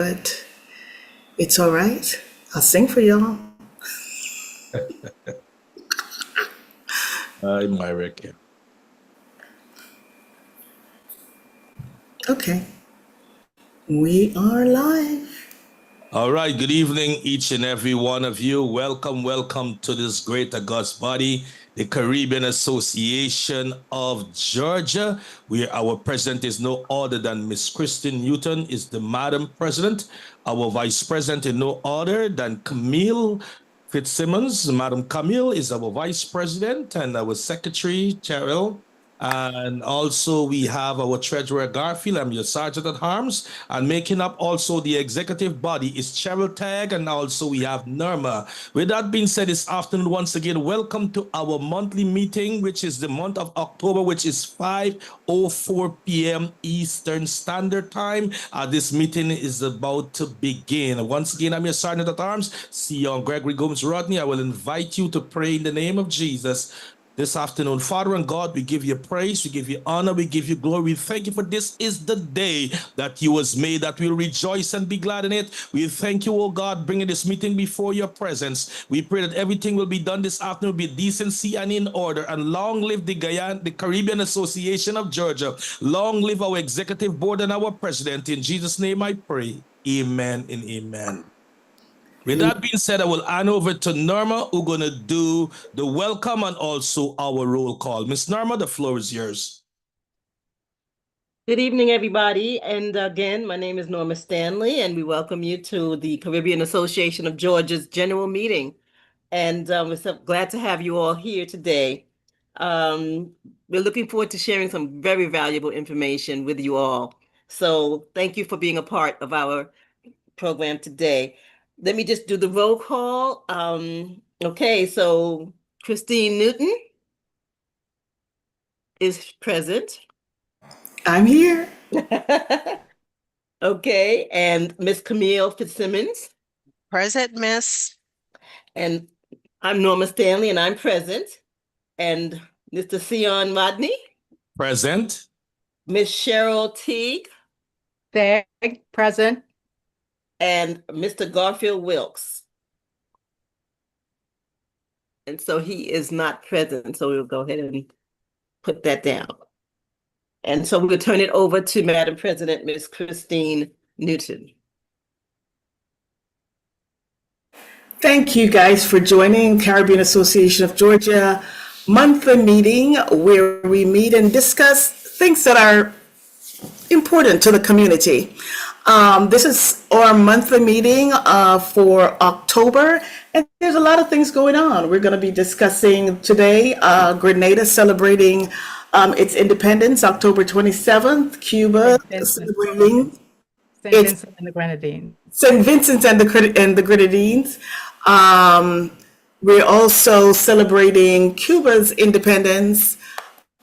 but it's all right. I'll sing for y'all. Hi, Myrick. Okay. We are live. All right, good evening, each and every one of you. Welcome to this great august body, the Caribbean Association of Georgia, where our president is no other than Miss Christine Newton, is the Madam President. Our vice president is no other than Camille Fitzsimmons. Madam Camille is our vice president, and our secretary, Cheryl. And also we have our treasurer Garfield. I'm your sergeant at arms. And making up also the executive body is Cheryl Tagg, and also we have Norma. With that being said, this afternoon, once again, welcome to our monthly meeting, which is the month of October, which is 5:04 p.m. Eastern Standard Time. This meeting is about to begin. Once again, I'm your sergeant at arms, Sion Gregory Gomes Rodney. I will invite you to pray in the name of Jesus this afternoon. Father and God, we give you praise, we give you honor, we give you glory. We thank you for this is the day that you was made, that we'll rejoice and be glad in it. We thank you, oh God, bringing this meeting before your presence. We pray that everything will be done this afternoon with decency and in order. And long live the Caribbean Association of Georgia. Long live our executive board and our president. In Jesus' name I pray. Amen and amen. With that being said, I will hand over to Norma, who's going to do the welcome and also our roll call. Miss Norma, the floor is yours. Good evening, everybody. And again, my name is Norma Stanley, and we welcome you to the Caribbean Association of Georgia's general meeting. And we're so glad to have you all here today. We're looking forward to sharing some very valuable information with you all. So thank you for being a part of our program today. Let me just do the roll call. Okay, so Christine Newton is present. I'm here. Okay, and Miss Camille Fitzsimmons. Present, Miss. And I'm Norma Stanley, and I'm present. And Mr. Sion Rodney. Present. Miss Cheryl Teague. There, present. And Mr. Garfield Wilkes. And so he is not present, so we'll go ahead and put that down. And so we'll turn it over to Madam President, Ms. Christine Newton. Thank you guys for joining Caribbean Association of Georgia monthly meeting where we meet and discuss things that are important to the community. This is our monthly meeting for October, and there's a lot of things going on. We're going to be discussing today Grenada celebrating its independence, October 27th, Cuba celebrating St. Vincent and the Grenadines. St. Vincent and the Grenadines. We're also celebrating Cuba's independence.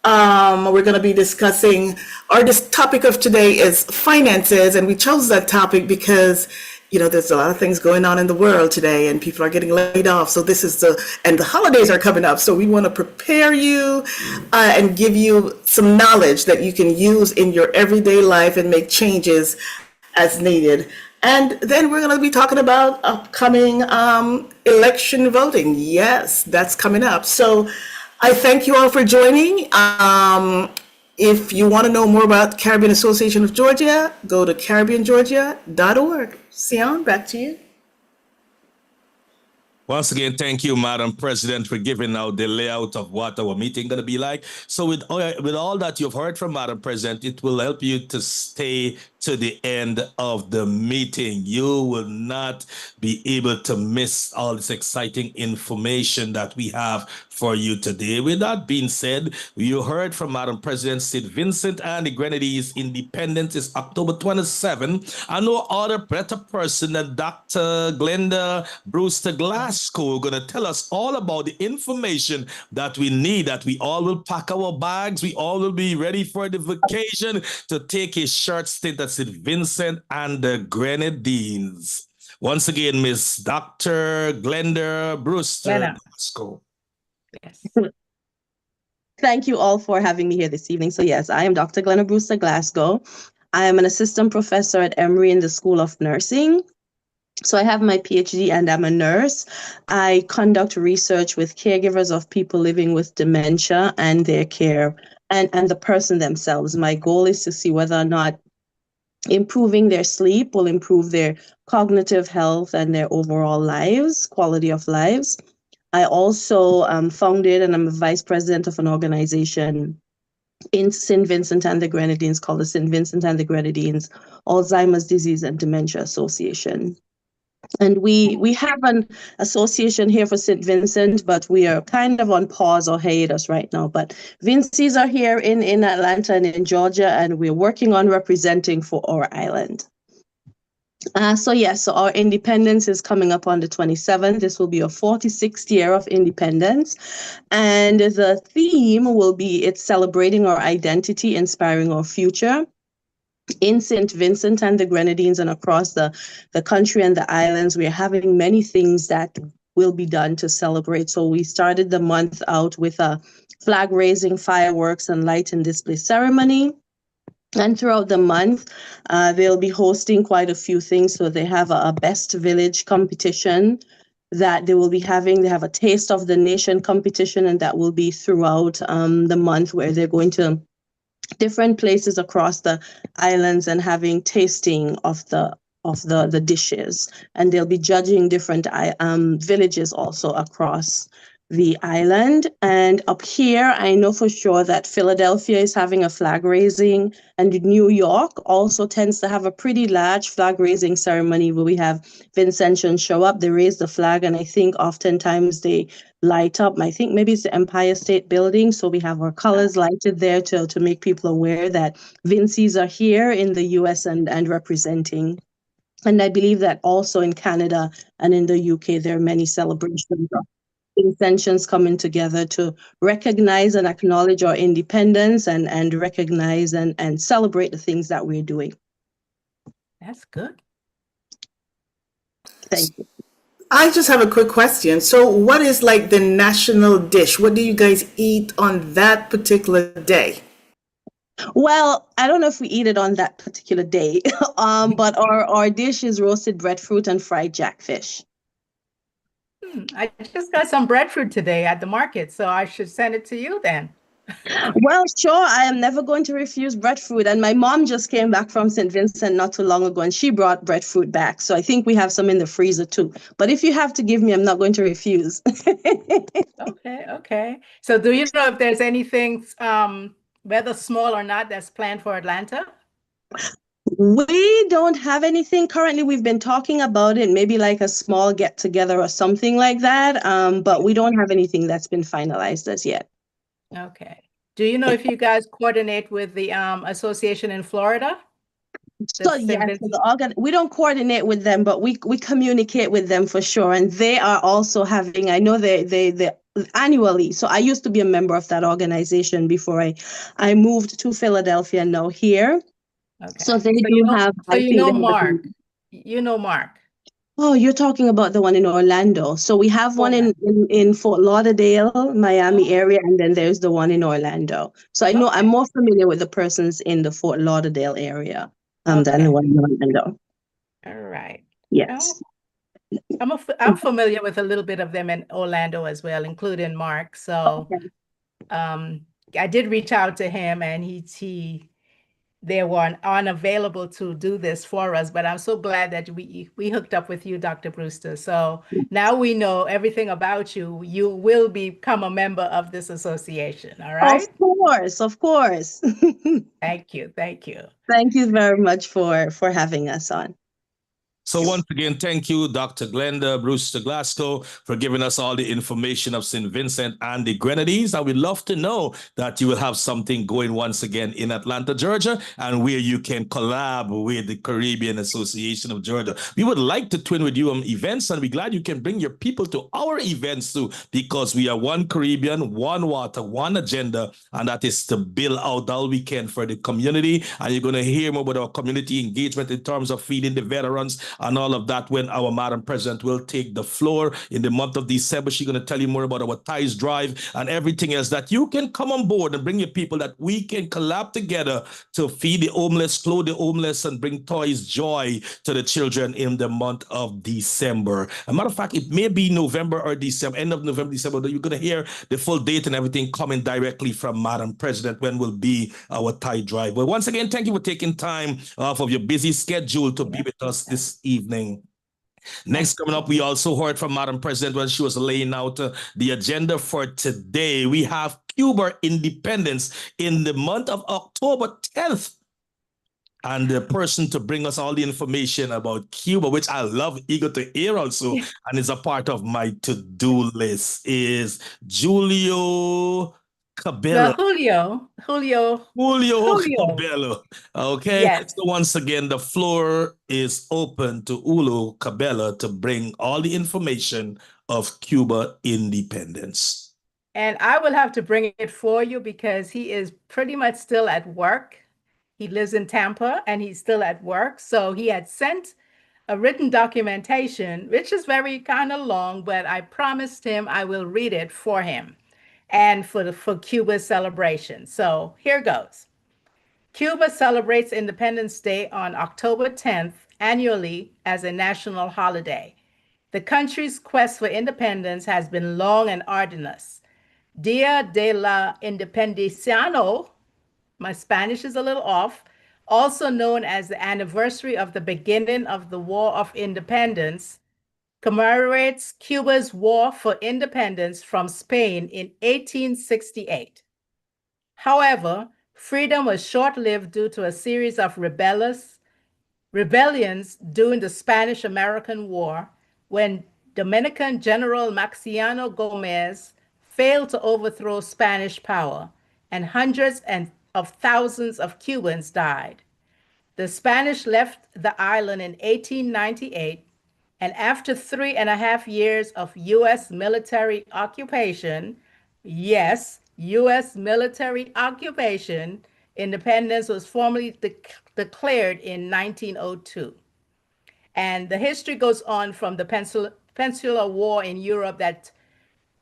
We're going to be discussing, this topic of today is finances, and we chose that topic because, there's a lot of things going on in the world today, and people are getting laid off. So and the holidays are coming up. So we want to prepare you and give you some knowledge that you can use in your everyday life and make changes as needed. And then we're going to be talking about upcoming election voting. Yes, that's coming up. So I thank you all for joining. If you want to know more about Caribbean Association of Georgia, go to caribbeangeorgia.org. Sion, back to you. Once again, thank you, Madam President, for giving out the layout of what our meeting going to be like. So with all that you've heard from Madam President, it will help you to stay to the end of the meeting. You will not be able to miss all this exciting information that we have for you today. With that being said, you heard from Madam President, St. Vincent and the Grenadines independence is October 27. And no other better person than Dr. Glenda Brewster Glasgow going to tell us all about the information that we need, that we all will pack our bags, we all will be ready for the vacation to take a short stint at St. Vincent and the Grenadines. Once again, Miss Dr. Glenda Brewster Glasgow. Yes. Thank you all for having me here this evening. So yes, I am Dr. Glenna Brewster Glasgow. I am an assistant professor at Emory in the School of Nursing. So I have my PhD and I'm a nurse. I conduct research with caregivers of people living with dementia and their care and the person themselves. My goal is to see whether or not improving their sleep will improve their cognitive health and their overall lives, quality of lives. I also founded and I'm a vice president of an organization in St. Vincent and the Grenadines called the St. Vincent and the Grenadines Alzheimer's Disease and Dementia Association. And we have an association here for St. Vincent, but we are kind of on pause or hiatus right now. But Vinci's are here in Atlanta and in Georgia, and we're working on representing for our island. So our independence is coming up on the 27th. This will be a 46th year of independence. And the theme will be it's celebrating our identity, inspiring our future. In St. Vincent and the Grenadines and across the country and the islands, we're having many things that will be done to celebrate. So we started the month out with a flag raising, fireworks, and light and display ceremony. And throughout the month, they'll be hosting quite a few things. So they have a best village competition that they will be having. They have a taste of the nation competition, and that will be throughout the month, where they're going to different places across the islands and having tasting of the dishes, and they'll be judging different villages also across the island. And up here, I know for sure that Philadelphia is having a flag raising, and New York also tends to have a pretty large flag raising ceremony where we have Vincentians show up, they raise the flag, and I think oftentimes they light up, I think maybe it's the Empire State Building. So we have our colors lighted there to make people aware that Vinci's are here in the US and representing. And I believe that also in Canada and in the UK, there are many celebrations of Vincentians coming together to recognize and acknowledge our independence and recognize and celebrate the things that we're doing. That's good. Thank you. I just have a quick question. So what is like the national dish? What do you guys eat on that particular day? Well, I don't know if we eat it on that particular day, but our dish is roasted breadfruit and fried jackfish. I just got some breadfruit today at the market, so I should send it to you then. Well, sure. I am never going to refuse breadfruit. And my mom just came back from St. Vincent not too long ago, and she brought breadfruit back. So I think we have some in the freezer too. But if you have to give me, I'm not going to refuse. Okay. So do you know if there's anything, whether small or not, that's planned for Atlanta? We don't have anything currently. We've been talking about it, maybe like a small get together or something like that. But we don't have anything that's been finalized as yet. Okay. Do you know if you guys coordinate with the association in Florida? So yes, we don't coordinate with them, but we communicate with them for sure. And they are also having, I know they annually. So I used to be a member of that organization before I moved to Philadelphia, now here. Okay. So they have. So you know Mark. You know Mark. Oh, you're talking about the one in Orlando. So we have one in Fort Lauderdale, Miami area, and then there's the one in Orlando. So I know I'm more familiar with the persons in the Fort Lauderdale area than the one in Orlando. All right. Yes. I'm familiar with a little bit of them in Orlando as well, including Mark. So I did reach out to him, and they were unavailable to do this for us, but I'm so glad that we hooked up with you, Dr. Brewster. So now we know everything about you. You will become a member of this association, all right? Of course. Thank you. Thank you very much for having us on. So once again, thank you, Dr. Glenda Brewster Glasgow, for giving us all the information of St. Vincent and the Grenadines. I would love to know that you will have something going once again in Atlanta, Georgia, and where you can collab with the Caribbean Association of Georgia. We would like to twin with you on events, and we're glad you can bring your people to our events too, because we are one Caribbean, one water, one agenda, and that is to build out all we can for the community. And you're going to hear more about our community engagement in terms of feeding the veterans and all of that when our Madam President will take the floor in the month of December. She's going to tell you more about our Ties Drive and everything else that you can come on board and bring your people, that we can collab together to feed the homeless, clothe the homeless, and bring toys, joy to the children in the month of December. As a matter of fact, it may be November or December, end of November, December, that you're going to hear the full date and everything coming directly from Madam President when will be our Tie Drive. But once again, thank you for taking time off of your busy schedule to be with us this evening. Next, coming up, we also heard from Madam President when she was laying out the agenda for today. We have Cuba independence in the month of October 10th. And the person to bring us all the information about Cuba, which I love, eager to hear also, and is a part of my to-do list, is Julio Cabello. Julio. Julio Cabello. Okay. Yes. So once again, the floor is open to Julio Cabello to bring all the information of Cuba independence. And I will have to bring it for you because he is pretty much still at work. He lives in Tampa and he's still at work. So he had sent a written documentation, which is very kind of long, but I promised him I will read it for him and for Cuba's celebration. So here goes. Cuba celebrates Independence Day on October 10th annually as a national holiday. The country's quest for independence has been long and arduous. Dia de la Independenciano, my Spanish is a little off, also known as the anniversary of the beginning of the War of Independence, commemorates Cuba's war for independence from Spain in 1868. However, freedom was short-lived due to a series of rebellions during the Spanish-American War, when Dominican General Maximiano Gomez failed to overthrow Spanish power, and hundreds of thousands of Cubans died. The Spanish left the island in 1898, and after 3.5 years of U.S. military occupation, yes, U.S. military occupation, independence was formally declared in 1902. And the history goes on from the Peninsular War in Europe that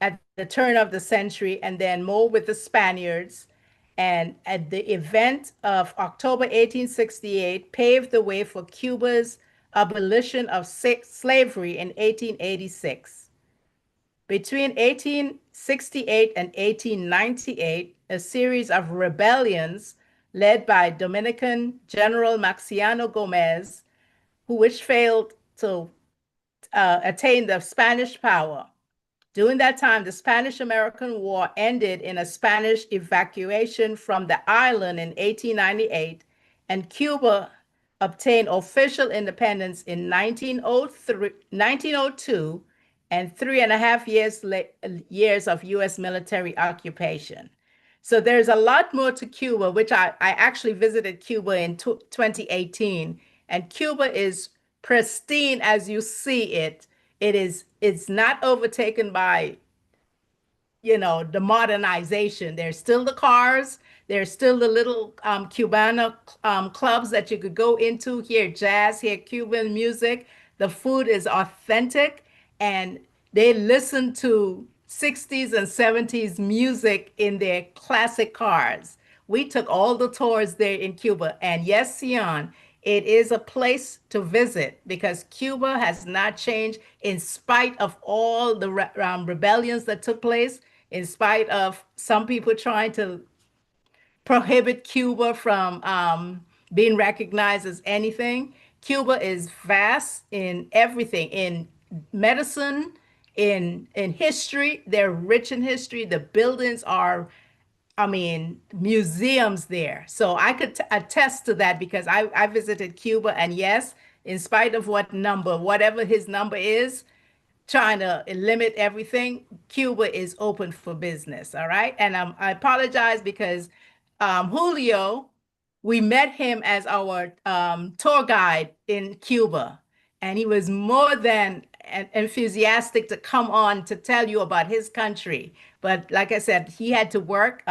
at the turn of the century, and then more with the Spaniards. And at the event of October 1868 paved the way for Cuba's abolition of slavery in 1886. Between 1868 and 1898, a series of rebellions led by Dominican General Maximiano Gomez, which failed to attain the Spanish power. During that time, the Spanish-American War ended in a Spanish evacuation from the island in 1898, and Cuba obtained official independence in 1902, and 3.5 years of U.S. military occupation. So there's a lot more to Cuba, which I actually visited Cuba in 2018, and Cuba is pristine as you see it. It's not overtaken by, the modernization. There's still the cars. There's still the little Cubana clubs that you could go into, hear jazz, hear Cuban music. The food is authentic, and they listen to 60s and 70s music in their classic cars. We took all the tours there in Cuba, and yes, Sion, it is a place to visit because Cuba has not changed in spite of all the rebellions that took place, in spite of some people trying to prohibit Cuba from being recognized as anything. Cuba is vast in everything, in medicine, in history. They're rich in history. The buildings are museums there. So I could attest to that because I visited Cuba, and yes, in spite of whatever his number is, trying to limit everything, Cuba is open for business, all right? And I apologize because Julio, we met him as our tour guide in Cuba, and he was more than enthusiastic to come on to tell you about his country. But like I said, he had to work.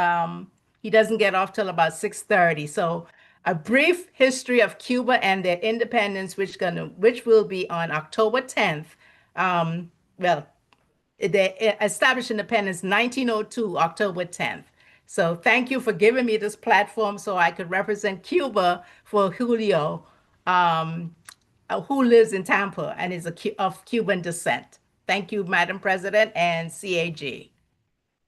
He doesn't get off till about 6:30. So A Brief History of Cuba and Their Independence, which will be on October 10th. They established independence 1902, October 10th. So thank you for giving me this platform so I could represent Cuba for Julio, who lives in Tampa and is of Cuban descent. Thank you, Madam President and CAG.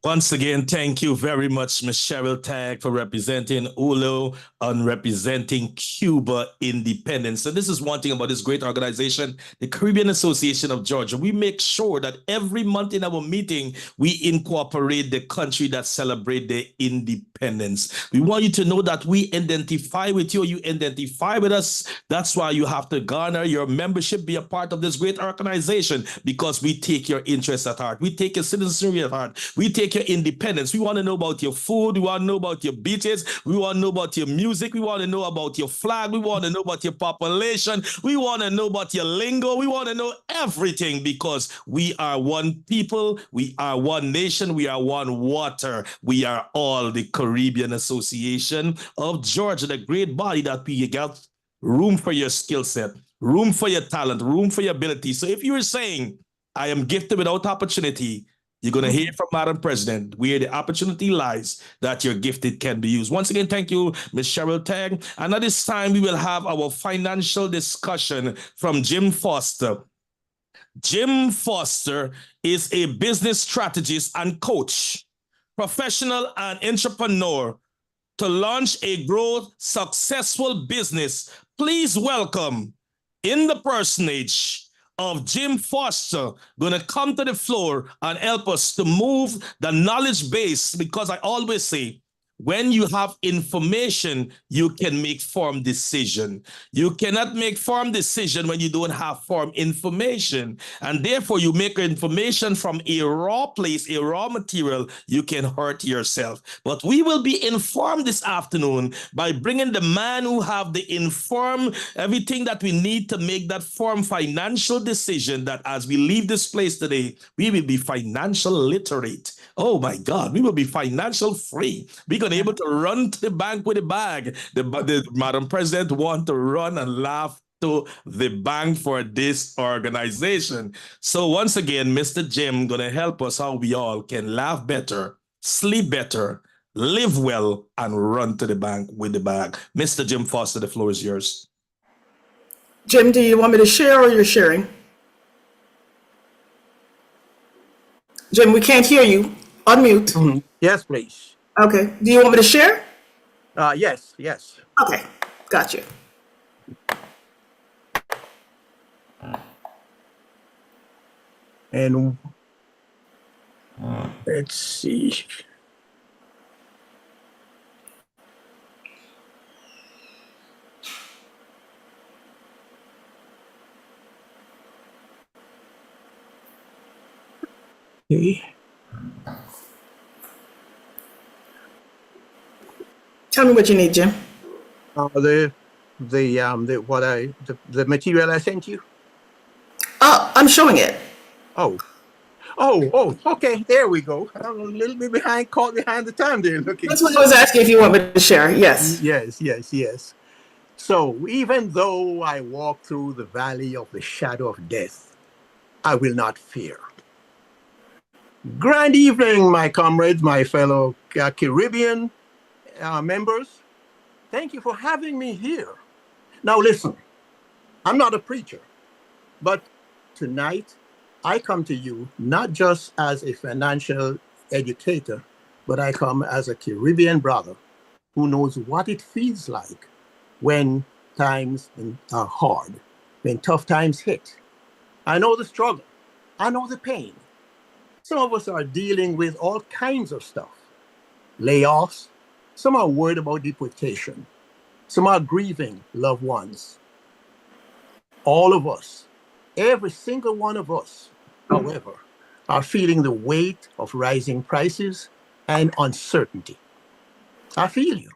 Once again, thank you very much, Ms. Cheryl Tagg, for representing ULO and representing Cuba independence. And this is one thing about this great organization, the Caribbean Association of Georgia. We make sure that every month in our meeting, we incorporate the country that celebrate their independence. We want you to know that we identify with you, you identify with us. That's why you have to garner your membership, be a part of this great organization, because we take your interests at heart. We take your citizenry at heart. We take your independence. We want to know about your food. We want to know about your beaches. We want to know about your music. We want to know about your flag. We want to know about your population. We want to know about your lingo. We want to know everything, because we are one people. We are one nation. We are one water. We are all the Caribbean Association of Georgia, the great body that we got room for your skill set, room for your talent, room for your ability. So if you are saying, I am gifted without opportunity, you're going to hear from Madam President where the opportunity lies that your gifted can be used. Once again, thank you, Ms. Cheryl Tagg. And at this time, we will have our financial discussion from Jim Foster. Jim Foster is a business strategist and coach, professional and entrepreneur. To launch a growth successful business, please welcome, in the personage of Jim Foster, going to come to the floor and help us to move the knowledge base, because I always say, when you have information, you can make informed decision. You cannot make informed decision when you don't have informed information. And therefore, you make information from a raw place, a raw material, you can hurt yourself. But we will be informed this afternoon by bringing the man who have the informed, everything that we need to make that form financial decision, that as we leave this place today, we will be financial literate. Oh my God, we will be financial free. We're going to be able to run to the bank with a bag. The Madam President want to run and laugh to the bank for this organization. So once again, Mr. Jim going to help us how we all can laugh better, sleep better, live well, and run to the bank with the bag. Mr. Jim Foster, the floor is yours. Jim, do you want me to share or you're sharing? Jim, we can't hear you. Unmute. Yes, please. Okay. Do you want me to share? Yes. Okay. Got you. And let's see. Okay. Tell me what you need, Jim. The material I sent you. I'm showing it. Oh, okay. There we go. I'm a little bit caught behind the time there. Looking. That's what I was asking if you want me to share. Yes. Yes. So even though I walk through the valley of the shadow of death, I will not fear. Grand evening, my comrades, my fellow Caribbean members. Thank you for having me here. Now listen, I'm not a preacher, but tonight I come to you not just as a financial educator, but I come as a Caribbean brother who knows what it feels like when times are hard, when tough times hit. I know the struggle. I know the pain. Some of us are dealing with all kinds of stuff. Layoffs. Some are worried about deportation. Some are grieving loved ones. All of us, every single one of us, however, are feeling the weight of rising prices and uncertainty. I feel you.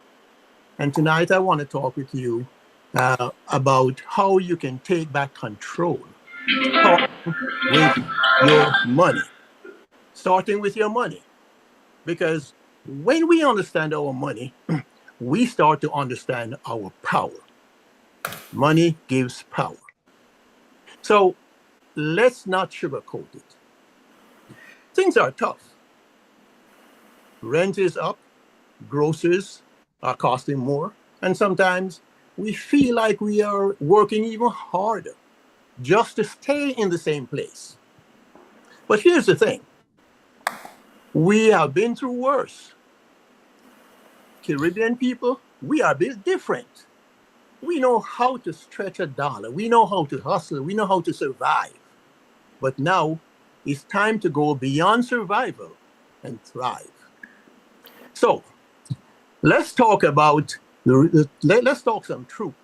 And tonight I want to talk with you about how you can take back control with your money. Starting with your money. Because when we understand our money, we start to understand our power. Money gives power. So let's not sugarcoat it. Things are tough. Rent is up, groceries are costing more, and sometimes we feel like we are working even harder just to stay in the same place. But here's the thing. We have been through worse. Caribbean people, we are a bit different. We know how to stretch a dollar. We know how to hustle. We know how to survive. But now it's time to go beyond survival and thrive. So let's talk about let's talk some truth.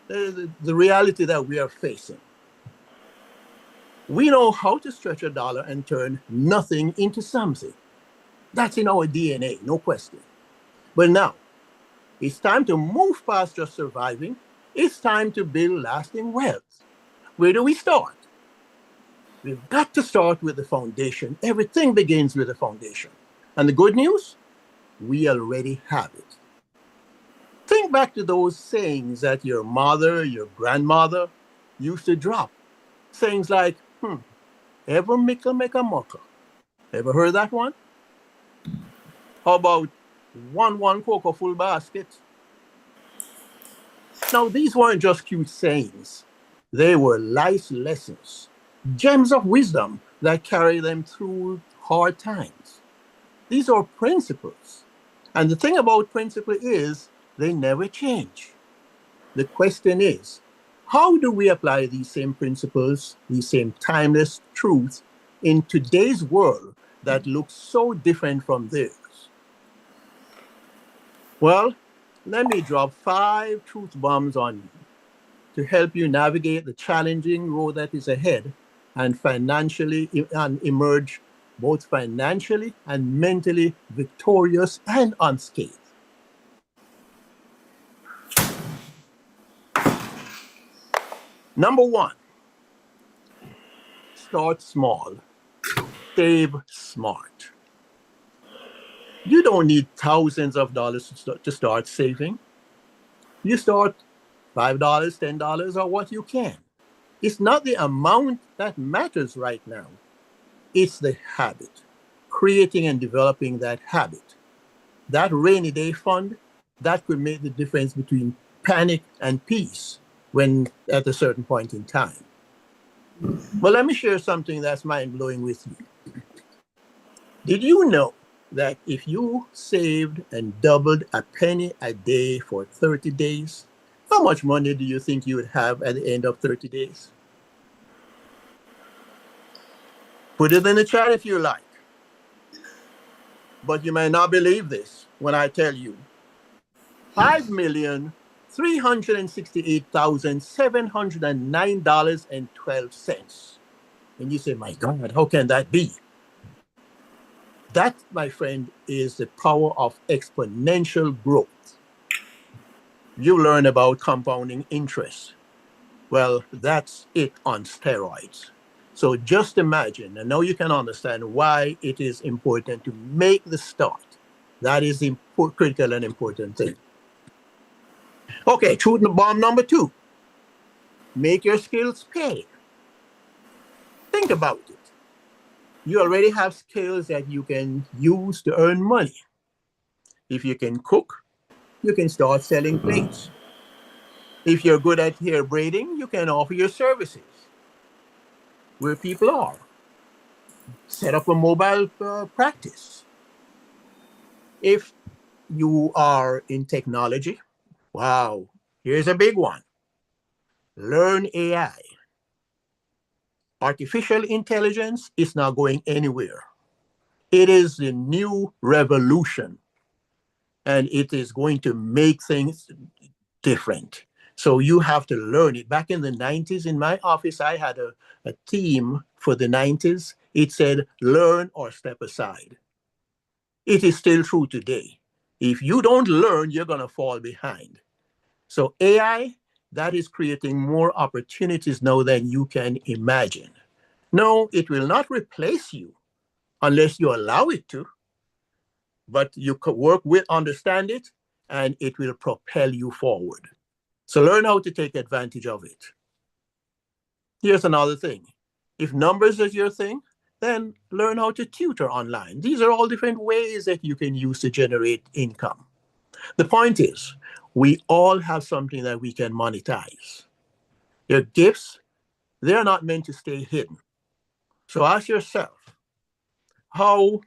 The reality that we are facing. We know how to stretch a dollar and turn nothing into something. That's in our DNA, no question. But now, it's time to move past just surviving. It's time to build lasting wealth. Where do we start? We've got to start with the foundation. Everything begins with the foundation. And the good news, we already have it. Think back to those sayings that your mother, your grandmother used to drop. Sayings like, ever mickle make a muckle. Ever heard that one? How about one cocoa full basket? Now, these weren't just cute sayings. They were life lessons, gems of wisdom that carry them through hard times. These are principles. And the thing about principle is they never change. The question is, how do we apply these same principles, these same timeless truths in today's world that looks so different from theirs? Well, let me drop 5 truth bombs on you to help you navigate the challenging road that is ahead and emerge both financially and mentally victorious and unscathed. Number 1, start small, save smart. You don't need thousands of dollars to start saving. You start $5, $10, or what you can. It's not the amount that matters right now. It's the habit, creating and developing that habit. That rainy day fund, that could make the difference between panic and peace when at a certain point in time. Well, let me share something that's mind-blowing with you. Did you know that if you saved and doubled a penny a day for 30 days, how much money do you think you would have at the end of 30 days? Put it in the chat if you like. But you may not believe this when I tell you $5,368,709.12. And you say, my God, how can that be? That, my friend, is the power of exponential growth. You learn about compounding interest. Well, that's it on steroids. So just imagine, and now you can understand why it is important to make the start. That is the critical and important thing. Okay, truth bomb number 2. Make your skills pay. Think about it. You already have skills that you can use to earn money. If you can cook, you can start selling plates. If you're good at hair braiding, you can offer your services where people are. Set up a mobile practice. If you are in technology, wow, here's a big one. Learn AI. Artificial intelligence is not going anywhere. It is the new revolution, and it is going to make things different. So you have to learn it. Back in the 90s, in my office, I had a theme for the 90s. It said, learn or step aside. It is still true today. If you don't learn, you're going to fall behind. So AI, that is creating more opportunities now than you can imagine. No, it will not replace you unless you allow it to, but you could work with, understand it, and it will propel you forward. So learn how to take advantage of it. Here's another thing. If numbers is your thing, then learn how to tutor online. These are all different ways that you can use to generate income. The point is, we all have something that we can monetize. Your gifts, they're not meant to stay hidden. So ask yourself, how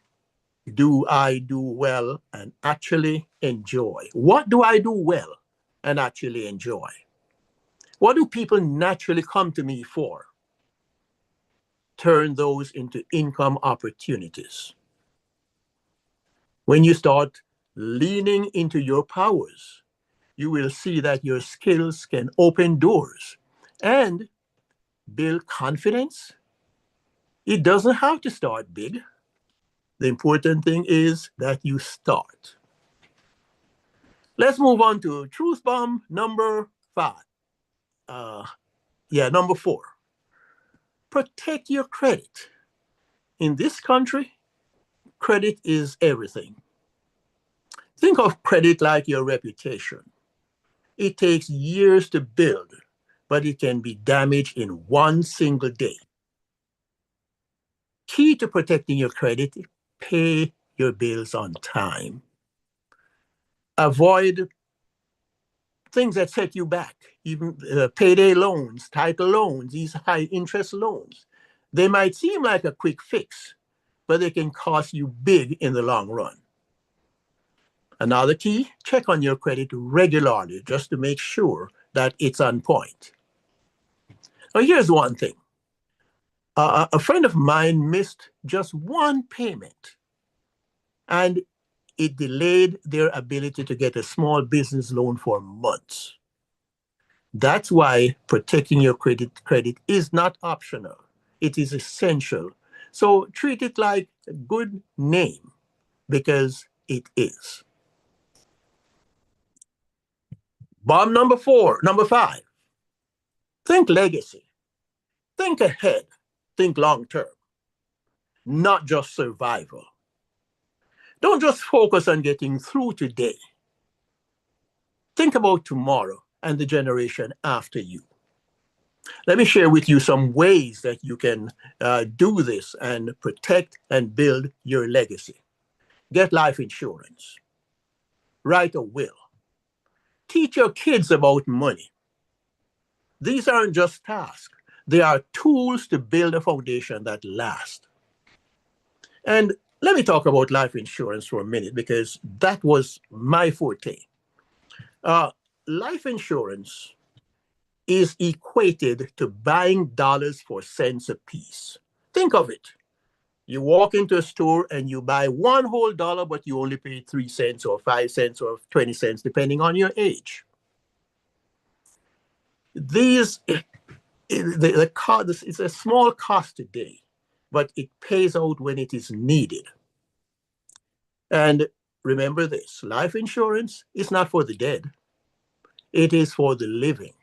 do I do well and actually enjoy? What do I do well and actually enjoy? What do people naturally come to me for? Turn those into income opportunities. When you start leaning into your powers, you will see that your skills can open doors and build confidence. It doesn't have to start big. The important thing is that you start. Let's move on to truth bomb number 5. Number 4. Protect your credit. In this country, credit is everything. Think of credit like your reputation. It takes years to build, but it can be damaged in one single day. Key to protecting your credit, pay your bills on time. Avoid things that set you back, even payday loans, title loans, these high interest loans. They might seem like a quick fix, but they can cost you big in the long run. Another key, check on your credit regularly just to make sure that it's on point. Now, here's one thing. A friend of mine missed just one payment, and it delayed their ability to get a small business loan for months. That's why protecting your credit is not optional. It is essential. So treat it like a good name, because it is. Bomb number 5. Think legacy. Think ahead. Think long term, not just survival. Don't just focus on getting through today. Think about tomorrow and the generation after you. Let me share with you some ways that you can do this and protect and build your legacy. Get life insurance. Write a will. Teach your kids about money. These aren't just tasks. They are tools to build a foundation that lasts. And let me talk about life insurance for a minute, because that was my forte. Life insurance is equated to buying dollars for cents a piece. Think of it. You walk into a store and you buy one whole dollar, but you only pay 3 cents or 5 cents or 20 cents, depending on your age. It's a small cost today, but it pays out when it is needed. And remember this, life insurance is not for the dead. It is for the living.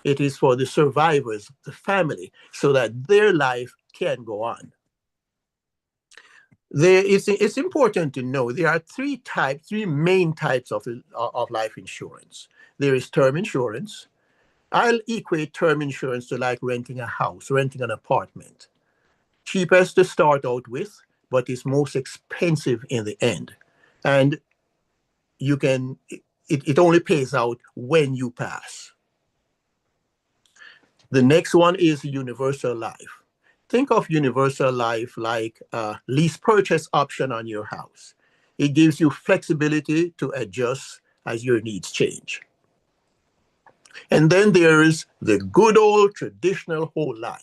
It is for the survivors, the family, so that their life can go on. It's important to know there are three main types of life insurance. There is term insurance. I'll equate term insurance to like renting a house, renting an apartment. Cheapest to start out with, but it's most expensive in the end. And it only pays out when you pass. The next one is universal life. Think of universal life like a lease purchase option on your house. It gives you flexibility to adjust as your needs change. And then there is the good old traditional whole life.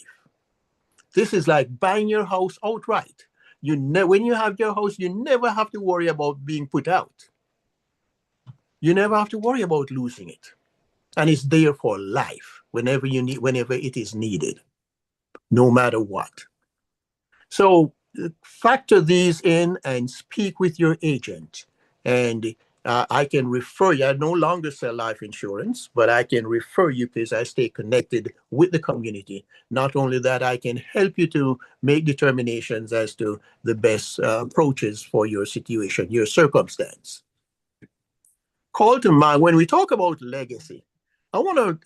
This is like buying your house outright. When you have your house, you never have to worry about being put out. You never have to worry about losing it. And it's there for life whenever it is needed, no matter what. So factor these in and speak with your agent. And I can refer you. I no longer sell life insurance, but I can refer you because I stay connected with the community. Not only that, I can help you to make determinations as to the best approaches for your situation, your circumstance. call to mind when we talk about legacy. I want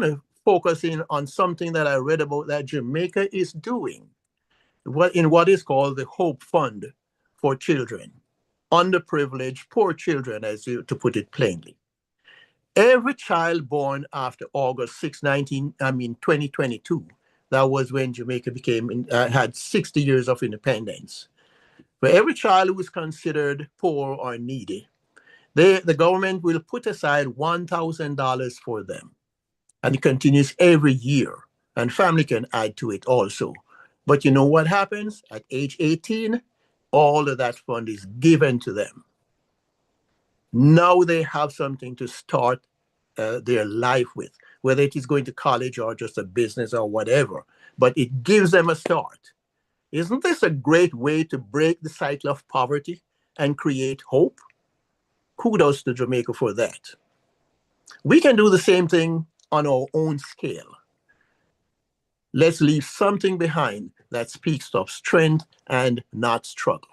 to focus in on something that I read about that Jamaica is doing, what is called the Hope Fund for children, underprivileged, poor children, to put it plainly. Every child born after August 6, 2022, that was when Jamaica had 60 years of independence. For every child who is considered poor or needy, the government will put aside $1,000 for them. And it continues every year. And family can add to it also. But you know what happens? At age 18, all of that fund is given to them. Now they have something to start their life with, whether it is going to college or just a business or whatever. But it gives them a start. Isn't this a great way to break the cycle of poverty and create hope? Kudos to Jamaica for that. We can do the same thing on our own scale. Let's leave something behind that speaks of strength and not struggle.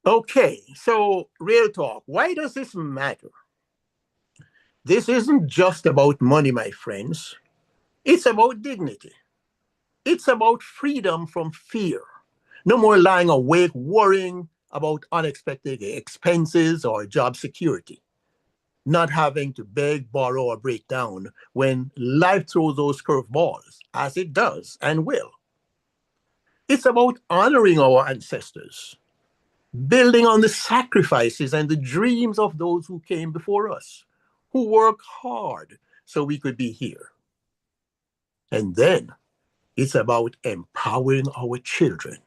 Okay, so real talk. Why does this matter? This isn't just about money, my friends. It's about dignity. It's about freedom from fear. No more lying awake worrying about unexpected expenses or job security. Not having to beg, borrow, or break down when life throws those curveballs, as it does and will. It's about honoring our ancestors, building on the sacrifices and the dreams of those who came before us, who worked hard so we could be here. And then it's about empowering our children,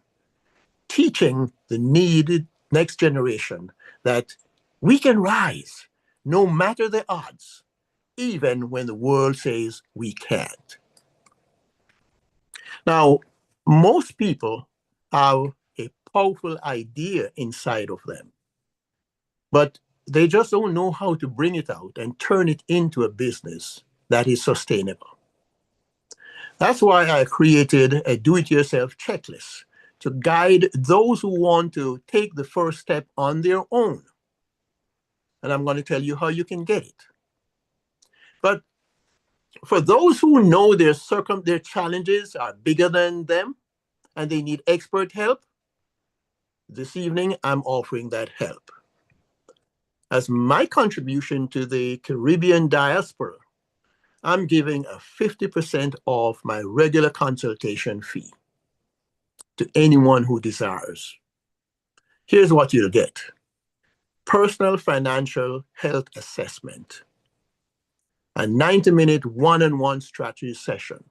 teaching the needed next generation that we can rise no matter the odds, even when the world says we can't. Now, most people have a powerful idea inside of them, but they just don't know how to bring it out and turn it into a business that is sustainable. That's why I created a do-it-yourself checklist to guide those who want to take the first step on their own. And I'm going to tell you how you can get it. But for those who know their challenges are bigger than them and they need expert help, this evening I'm offering that help. As my contribution to the Caribbean diaspora, I'm giving a 50% off my regular consultation fee to anyone who desires. Here's what you'll get. Personal financial health assessment, a 90-minute one-on-one strategy session.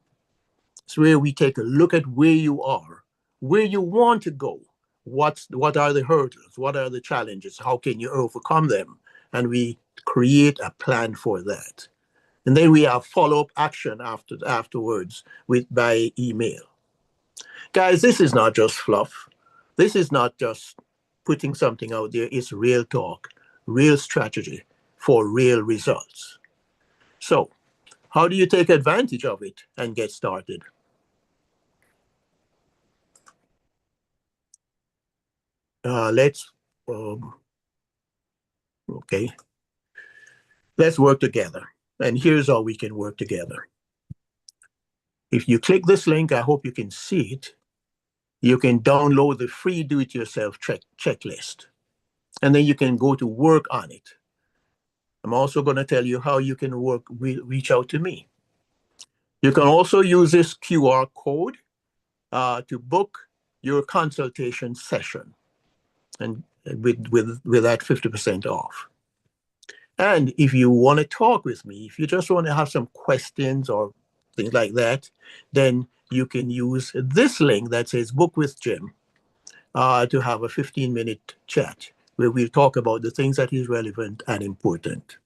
It's where we take a look at where you are, where you want to go, what are the hurdles, what are the challenges, how can you overcome them, and we create a plan for that. And then we have follow-up action afterwards by email. Guys, this is not just fluff. This is not just putting something out there. It's real talk, real strategy for real results. So how do you take advantage of it and get started? Let's work together. And here's how we can work together. If you click this link, I hope you can see it. You can download the free do-it-yourself checklist, and then you can go to work on it. I'm also going to tell you how you can reach out to me. You can also use this QR code to book your consultation session, and with that 50% off. And if you want to talk with me, if you just want to have some questions or things like that, then you can use this link that says Book with Jim to have a 15-minute chat where we'll talk about the things that is relevant and important.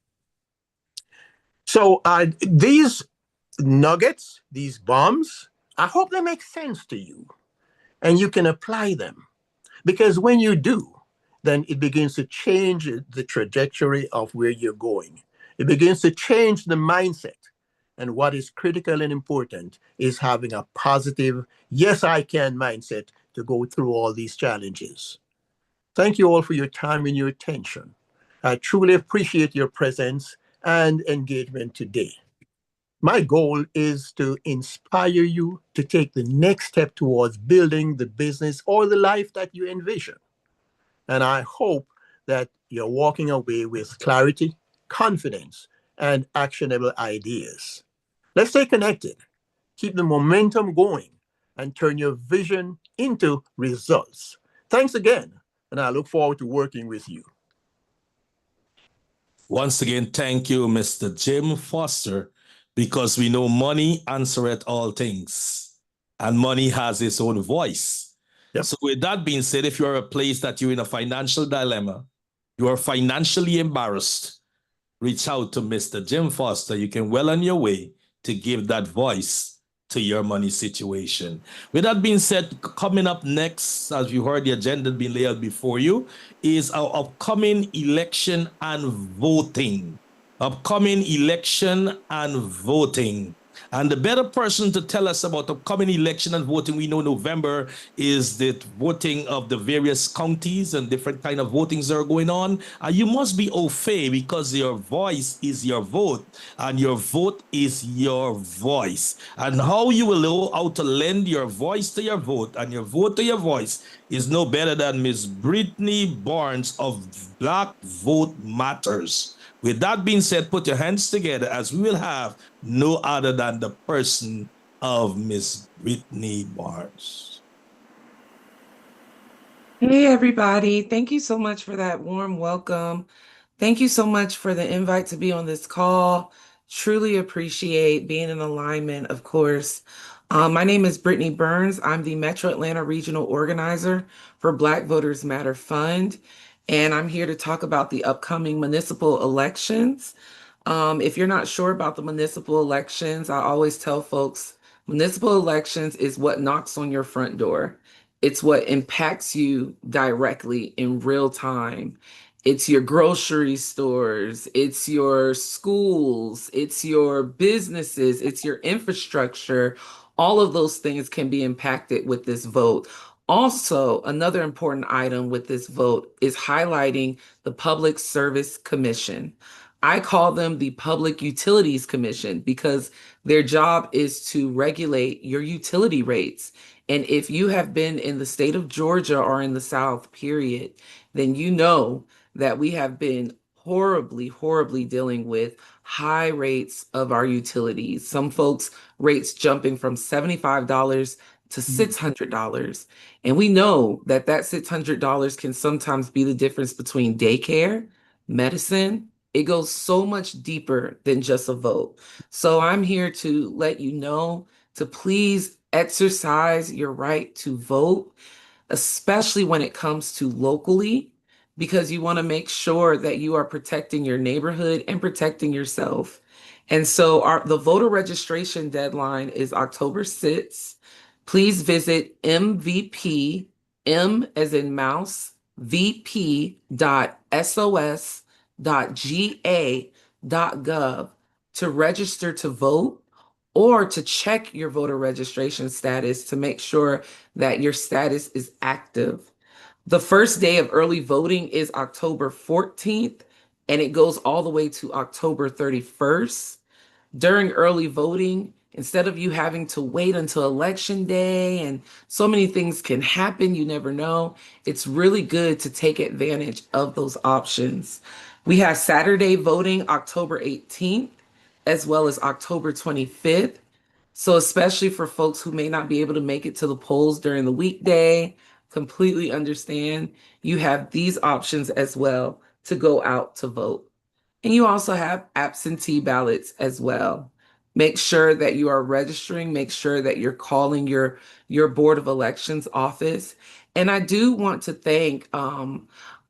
So these nuggets, these bombs, I hope they make sense to you and you can apply them. Because when you do, then it begins to change the trajectory of where you're going. It begins to change the mindset. And what is critical and important is having a positive, yes, I can mindset to go through all these challenges. Thank you all for your time and your attention. I truly appreciate your presence and engagement today. My goal is to inspire you to take the next step towards building the business or the life that you envision. And I hope that you're walking away with clarity, confidence, and actionable ideas. Let's stay connected, keep the momentum going, and turn your vision into results. Thanks again, and I look forward to working with you. Once again, thank you, Mr. Jim Foster, because we know money answereth all things, and money has its own voice. Yep. So with that being said, if you're a place that you're in a financial dilemma, you are financially embarrassed, reach out to Mr. Jim Foster. You can well on your way to give that voice to your money situation. With that being said, coming up next, as you heard the agenda being laid out before you, is our upcoming election and voting. Upcoming election and voting. And the better person to tell us about upcoming election and voting, we know November is the voting of the various counties and different kind of votings that are going on. And you must be au fait because your voice is your vote and your vote is your voice. And how you will know how to lend your voice to your vote and your vote to your voice is no better than Miss Brittany Barnes of Black Vote Matters. With that being said, put your hands together as we will have no other than the person of Miss Brittany Barnes. Hey, everybody. Thank you so much for that warm welcome. Thank you so much for the invite to be on this call. Truly appreciate being in alignment, of course. My name is Brittany Burns. I'm the Metro Atlanta Regional Organizer for Black Voters Matter Fund, and I'm here to talk about the upcoming municipal elections. If you're not sure about the municipal elections, I always tell folks municipal elections is what knocks on your front door. It's what impacts you directly in real time. It's your grocery stores, it's your schools, it's your businesses, it's your infrastructure. All of those things can be impacted with this vote. Also, another important item with this vote is highlighting the Public Service Commission. I call them the Public Utilities Commission because their job is to regulate your utility rates. And if you have been in the state of Georgia or in the South, period, then you know that we have been horribly dealing with high rates of our utilities. Some folks rates jumping from $75 to $600. And we know that that $600 can sometimes be the difference between daycare, medicine. It goes so much deeper than just a vote. So I'm here to let you know to please exercise your right to vote, especially when it comes to locally, because you want to make sure that you are protecting your neighborhood and protecting yourself. And so the voter registration deadline is October 6th. Please visit MVP, M as in mouse, vp.sos.ga.gov to register to vote or to check your voter registration status to make sure that your status is active. The first day of early voting is October 14th, and it goes all the way to October 31st. During early voting, instead of you having to wait until election day and so many things can happen, you never know, it's really good to take advantage of those options. We have Saturday voting October 18th, as well as October 25th. So especially for folks who may not be able to make it to the polls during the weekday, completely understand, you have these options as well to go out to vote. And you also have absentee ballots as well. Make sure that you are registering, make sure that you're calling your Board of Elections office. And I do want to thank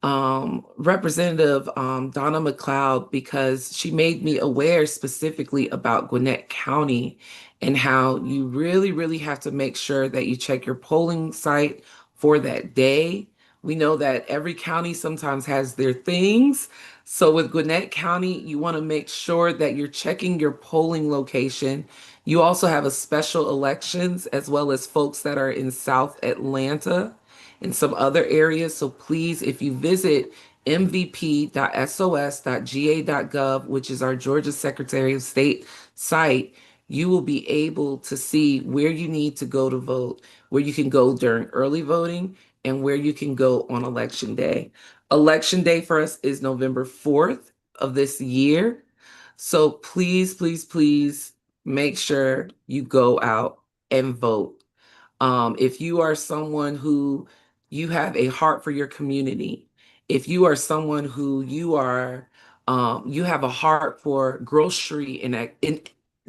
Representative Donna McLeod because she made me aware specifically about Gwinnett County and how you really have to make sure that you check your polling site for that day. We know that every county sometimes has their things. So with Gwinnett County, you want to make sure that you're checking your polling location. You also have a special elections as well as folks that are in South Atlanta. in some other areas. So please, if you visit mvp.sos.ga.gov, which is our Georgia Secretary of State site, you will be able to see where you need to go to vote, where you can go during early voting, and where you can go on Election Day. Election Day for us is November 4th of this year. So please, please, please make sure you go out and vote. If you are someone who you have a heart for your community, if you are someone who you have a heart for grocery in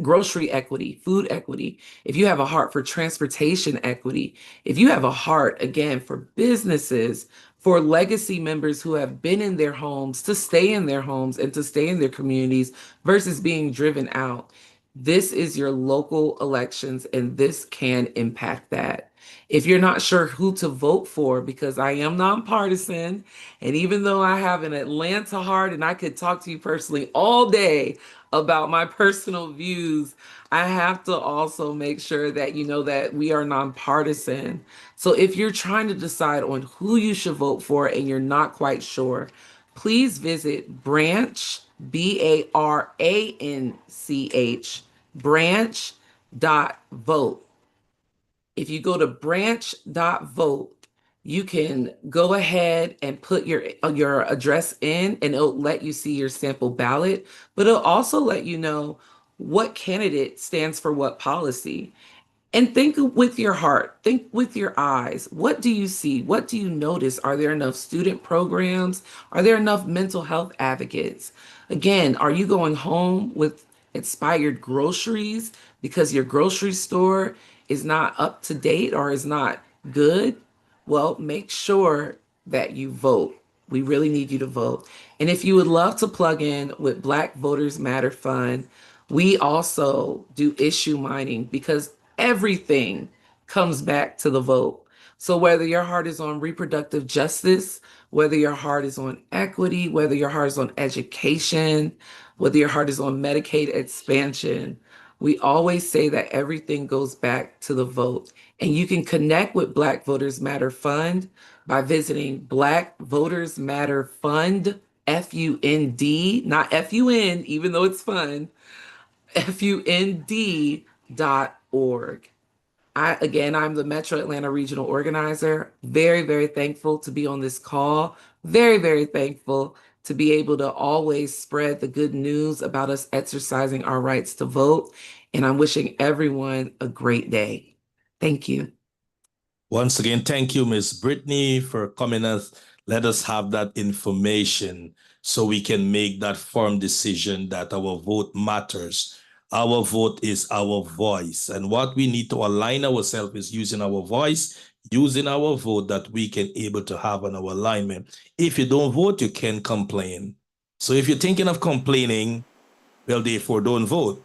grocery equity, food equity, if you have a heart for transportation equity, if you have a heart, again, for businesses, for legacy members who have been in their homes to stay in their homes and to stay in their communities versus being driven out, this is your local elections, and this can impact that. If you're not sure who to vote for, because I am nonpartisan, and even though I have an Atlanta heart and I could talk to you personally all day about my personal views, I have to also make sure that you know that we are nonpartisan. So if you're trying to decide on who you should vote for and you're not quite sure, please visit Branch, BARANCH, branch.vote. If you go to branch.vote, you can go ahead and put your address in, and it'll let you see your sample ballot, but it'll also let you know what candidate stands for what policy. And think with your heart, think with your eyes. What do you see? What do you notice? Are there enough student programs? Are there enough mental health advocates? Again, are you going home with expired groceries because your grocery store is not up to date or is not good? Well, make sure that you vote. We really need you to vote. And if you would love to plug in with Black Voters Matter Fund, we also do issue mining because everything comes back to the vote. So whether your heart is on reproductive justice, whether your heart is on equity, whether your heart is on education, whether your heart is on Medicaid expansion, we always say that everything goes back to the vote. And you can connect with Black Voters Matter Fund by visiting Black Voters Matter Fund, FUND, not FUN, even though it's fun, FUND.org. I'm the Metro Atlanta Regional Organizer. Very, very thankful to be on this call. Very, very thankful to be able to always spread the good news about us exercising our rights to vote. And I'm wishing everyone a great day. Thank you. Once again, thank you, Ms. Brittany, for coming us. Let us have that information so we can make that firm decision that our vote matters. Our vote is our voice. And what we need to align ourselves is using our voice, using our vote that we can able to have on our alignment. If you don't vote, you can complain. So if you're thinking of complaining, well, therefore don't vote.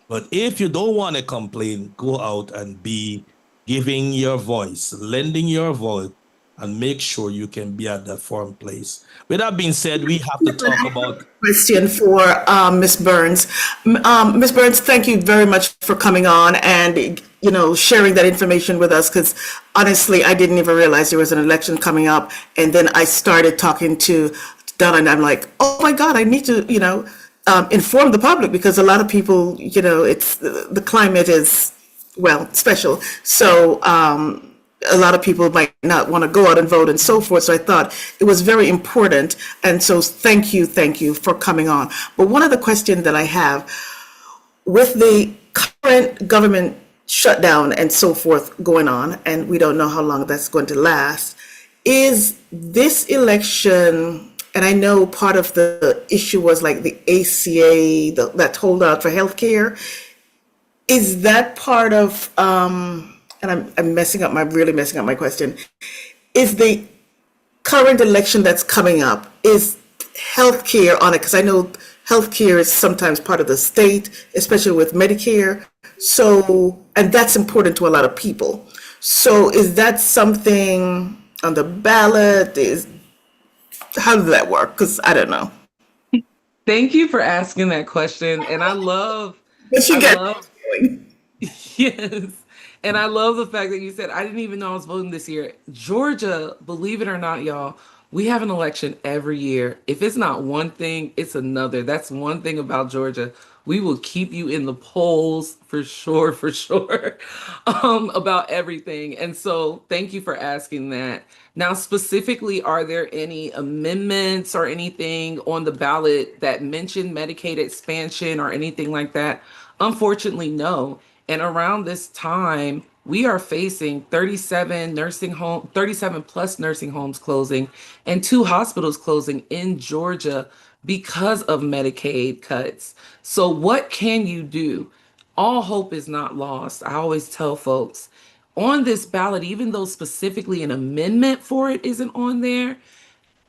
But if you don't want to complain, go out and be giving your voice, lending your voice, and make sure you can be at that firm place. With that being said, we have to talk about Question for Ms. Burns. Ms. Burns, thank you very much for coming on and sharing that information with us, because honestly, I didn't even realize there was an election coming up. And then I started talking to Donna, and I'm like, oh my God, I need to inform the public, because a lot of people, it's the climate is, well, special. So a lot of people might not want to go out and vote and so forth. So I thought it was very important. And so thank you for coming on. But one of the questions that I have, with the current government shutdown and so forth going on, and we don't know how long that's going to last, is this election, and I know part of the issue was like the ACA, that holdout for healthcare, is that part of, and I'm really messing up my question, is the current election that's coming up, is healthcare on it? Because I know healthcare is sometimes part of the state, especially with Medicare. So, and that's important to a lot of people. So is that something on the ballot? How does that work? Because I don't know. Thank you for asking that question. And I love, Yes. And I love the fact that you said, I didn't even know I was voting this year. Georgia, believe it or not, y'all, we have an election every year. If it's not one thing, it's another. That's one thing about Georgia. We will keep you in the polls for sure, about everything. And so thank you for asking that. Now, specifically, are there any amendments or anything on the ballot that mention Medicaid expansion or anything like that? Unfortunately, no. And around this time, we are facing 37 plus nursing homes closing and 2 hospitals closing in Georgia because of Medicaid cuts. So what can you do? All hope is not lost. I always tell folks on this ballot, even though specifically an amendment for it isn't on there,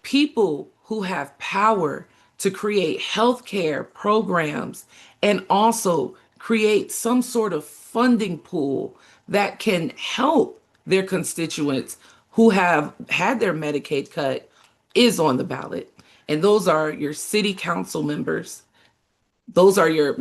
people who have power to create healthcare programs and also create some sort of funding pool that can help their constituents who have had their Medicaid cut is on the ballot. And those are your city council members. Those are the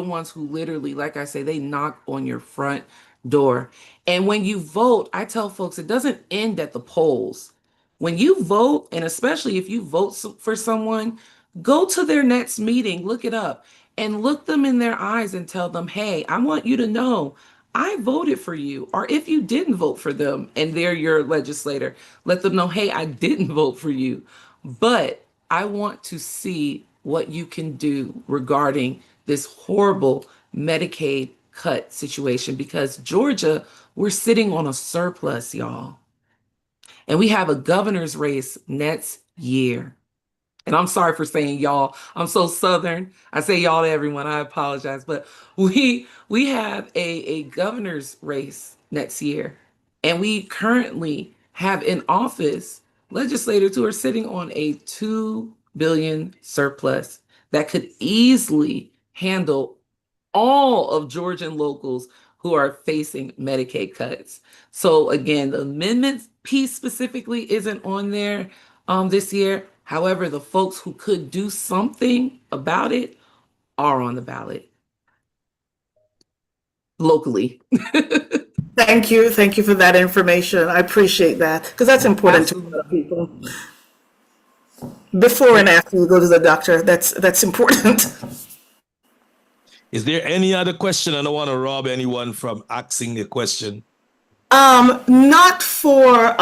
ones who literally, like I say, they knock on your front door. And when you vote, I tell folks it doesn't end at the polls. When you vote, and especially if you vote for someone, go to their next meeting, look it up, and look them in their eyes and tell them, hey, I want you to know I voted for you. Or if you didn't vote for them and they're your legislator, let them know, hey, I didn't vote for you, but I want to see what you can do regarding this horrible Medicaid cut situation, because Georgia, we're sitting on a surplus, y'all. And we have a governor's race next year. And I'm sorry for saying y'all. I'm so Southern. I say y'all to everyone. I apologize. But we have a governor's race next year. And we currently have in office legislators who are sitting on a $2 billion surplus that could easily handle all of Georgian locals who are facing Medicaid cuts. So again, the amendment piece specifically isn't on there this year. However, the folks who could do something about it are on the ballot locally. Thank you. Thank you for that information. I appreciate that because that's important to a lot of people. Before and after you go to the doctor, that's important. Is there any other question? I don't want to rob anyone from asking a question. Not for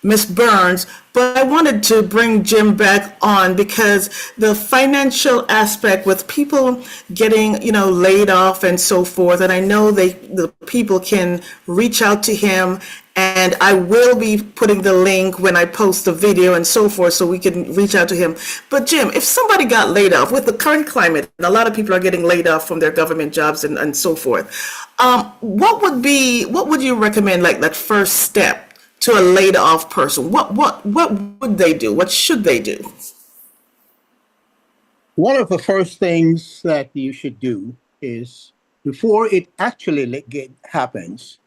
Ms. Burns, but I wanted to bring Jim back on because the financial aspect with people getting, laid off and so forth, and I know the people can reach out to him, and I will be putting the link when I post the video and so forth so we can reach out to him. But Jim, if somebody got laid off with the current climate, and a lot of people are getting laid off from their government jobs and so forth, what would you recommend, like that first step to a laid off person? What would they do? What should they do? One of the first things that you should do is, before it actually happens,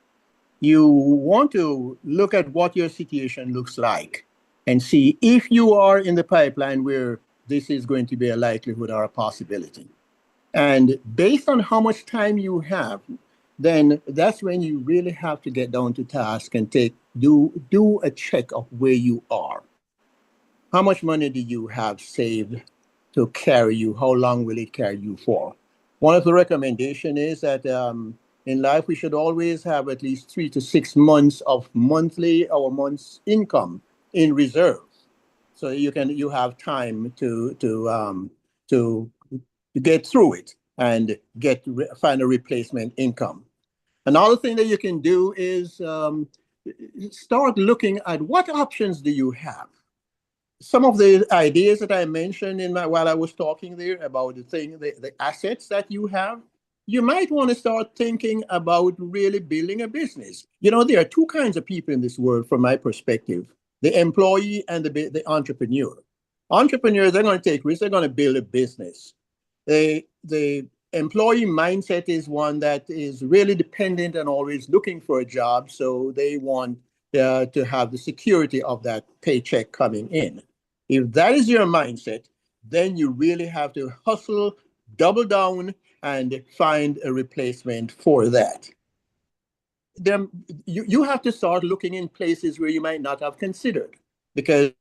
you want to look at what your situation looks like and see if you are in the pipeline where this is going to be a likelihood or a possibility. And based on how much time you have, then that's when you really have to get down to task and do a check of where you are. How much money do you have saved to carry you? How long will it carry you for? One of the recommendations is that in life, we should always have at least 3 to 6 months of monthly or month's income in reserve, so you have time to get through it and find a replacement income. Another thing that you can do is start looking at what options do you have. Some of the ideas that I mentioned while I was talking there about the assets that you have, you might want to start thinking about really building a business. There are 2 kinds of people in this world, from my perspective: the employee and the entrepreneur. Entrepreneurs, they're going to take risks. They're going to build a business. The employee mindset is one that is really dependent and always looking for a job. So they want to have the security of that paycheck coming in. If that is your mindset, then you really have to hustle, double down, and find a replacement for that. Then you have to start looking in places where you might not have considered, because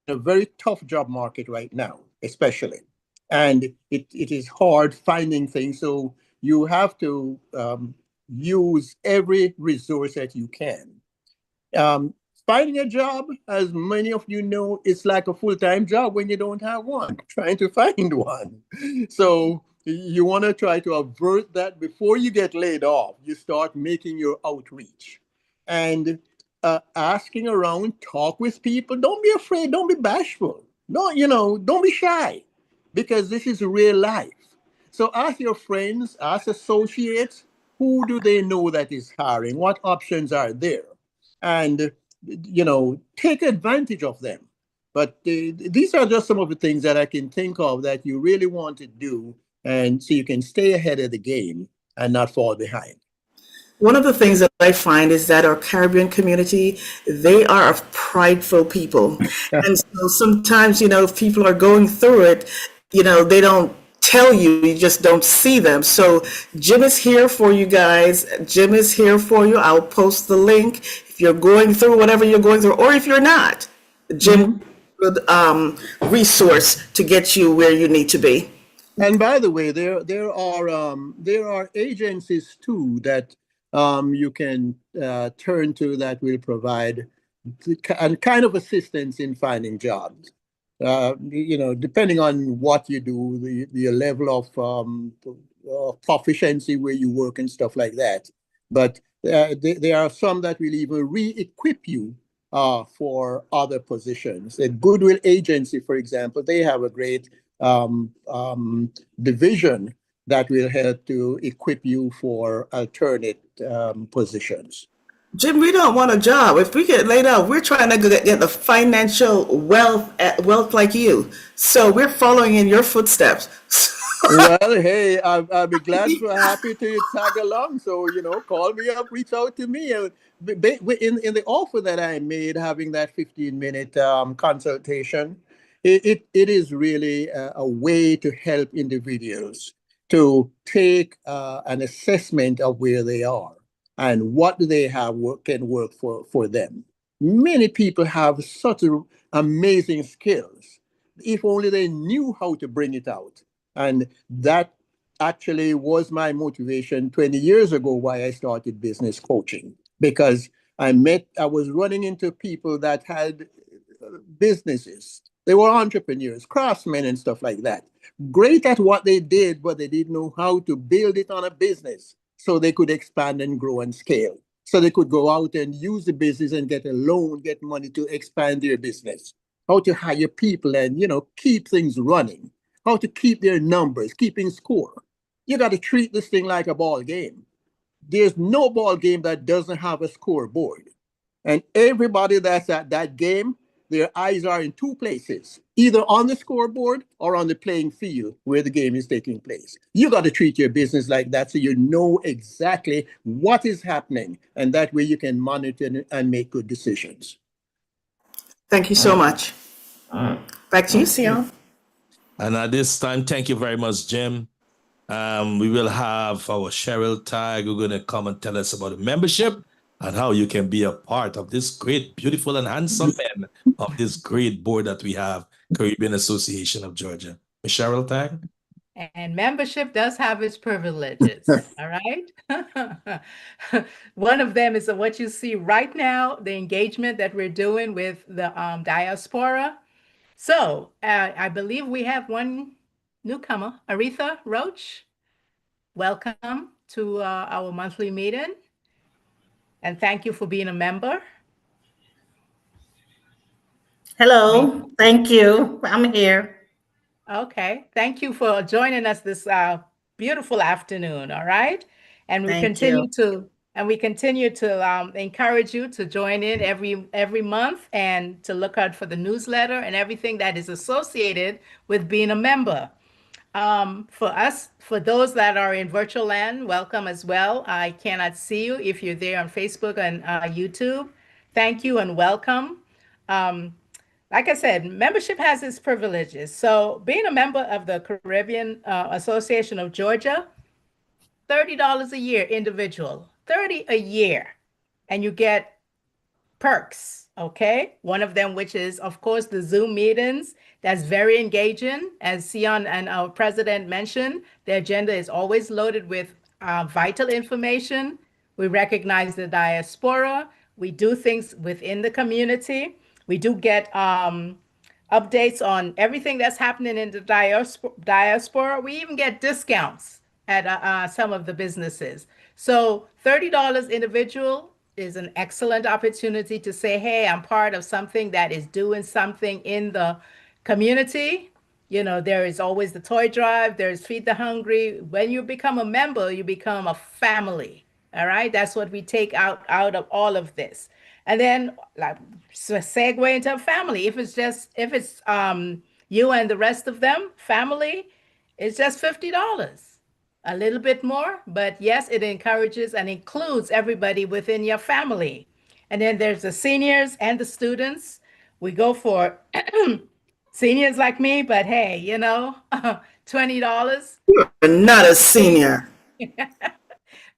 a very tough job market right now, especially. And it is hard finding things. So you have to use every resource that you can. Finding a job, as many of you know, it's like a full-time job when you don't have one, trying to find one. So you want to try to avert that before you get laid off. You start making your outreach and asking around, talk with people. Don't be afraid. Don't be bashful. No, don't be shy, because this is real life. So ask your friends, ask associates, who do they know that is hiring? What options are there? And take advantage of them. But these are just some of the things that I can think of that you really want to do, and so you can stay ahead of the game and not fall behind. One of the things that I find is that our Caribbean community, they are a prideful people. And so sometimes, if people are going through it, they don't tell you, you just don't see them. So Jim is here for you guys. Jim is here for you. I'll post the link if you're going through whatever you're going through, or if you're not. Jim, good resource to get you where you need to be. And by the way, there are agencies too that you can turn to that will provide kind of assistance in finding jobs. Depending on what you do, the level of proficiency where you work and stuff like that. But there are some that will even re-equip you for other positions. The Goodwill Agency, for example, they have a great division that will help to equip you for alternate positions. Jim, we don't want a job. If we get laid off, we're trying to get the financial wealth like you. So we're following in your footsteps. Well, hey, I'll be happy to tag along. So, call me up, reach out to me. In the offer that I made, having that 15-minute consultation, it is really a way to help individuals to take an assessment of where they are and what they have can work for them. Many people have such amazing skills, if only they knew how to bring it out. And that actually was my motivation 20 years ago why I started business coaching, because I was running into people that had businesses. They were entrepreneurs, craftsmen and stuff like that. Great at what they did, but they didn't know how to build it on a business so they could expand and grow and scale. So they could go out and use the business and get a loan, get money to expand their business. How to hire people and, keep things running. How to keep their numbers, keeping score. You got to treat this thing like a ball game. There's no ball game that doesn't have a scoreboard. And everybody that's at that game, their eyes are in two places, either on the scoreboard or on the playing field where the game is taking place. You got to treat your business like that so you know exactly what is happening. And that way you can monitor and make good decisions. Thank you so much. Back to you, Sion. And at this time, thank you very much, Jim. We will have our Cheryl Tag, who's going to come and tell us about the membership and how you can be a part of this great, beautiful, and handsome man of this great board that we have, Caribbean Association of Georgia. Ms. Cheryl Tag? And membership does have its privileges, all right? One of them is what you see right now, the engagement that we're doing with the diaspora. So I believe we have one newcomer, Aretha Roach. Welcome to our monthly meeting. And thank you for being a member. Hello, thank you. I'm here. Okay, thank you for joining us this beautiful afternoon. All right, and we continue to encourage you to join in every month and to look out for the newsletter and everything that is associated with being a member. For those that are in virtual land, welcome as well. I cannot see you if you're there on Facebook and YouTube. Thank you and welcome. Like I said, membership has its privileges. So being a member of the Caribbean Association of Georgia $30 a year individual, 30 a year, and you get perks, okay? One of them, which is, of course, the Zoom meetings. That's very engaging. As Sion and our president mentioned, the agenda is always loaded with vital information. We recognize the diaspora. We do things within the community. We do get updates on everything that's happening in the diaspora. We even get discounts at some of the businesses. So $30 individual is an excellent opportunity to say, hey, I'm part of something that is doing something in the community. You know, there is always the toy drive, there's Feed the Hungry. When you become a member, you become a family. All right, that's what we take out of all of this. And then, like, so segue into a family. If it's you and the rest of them, family, it's just $50. A little bit more, but yes, it encourages and includes everybody within your family. And then there's the seniors and the students. We go for seniors like me, but hey, you know, $20. You're not a senior.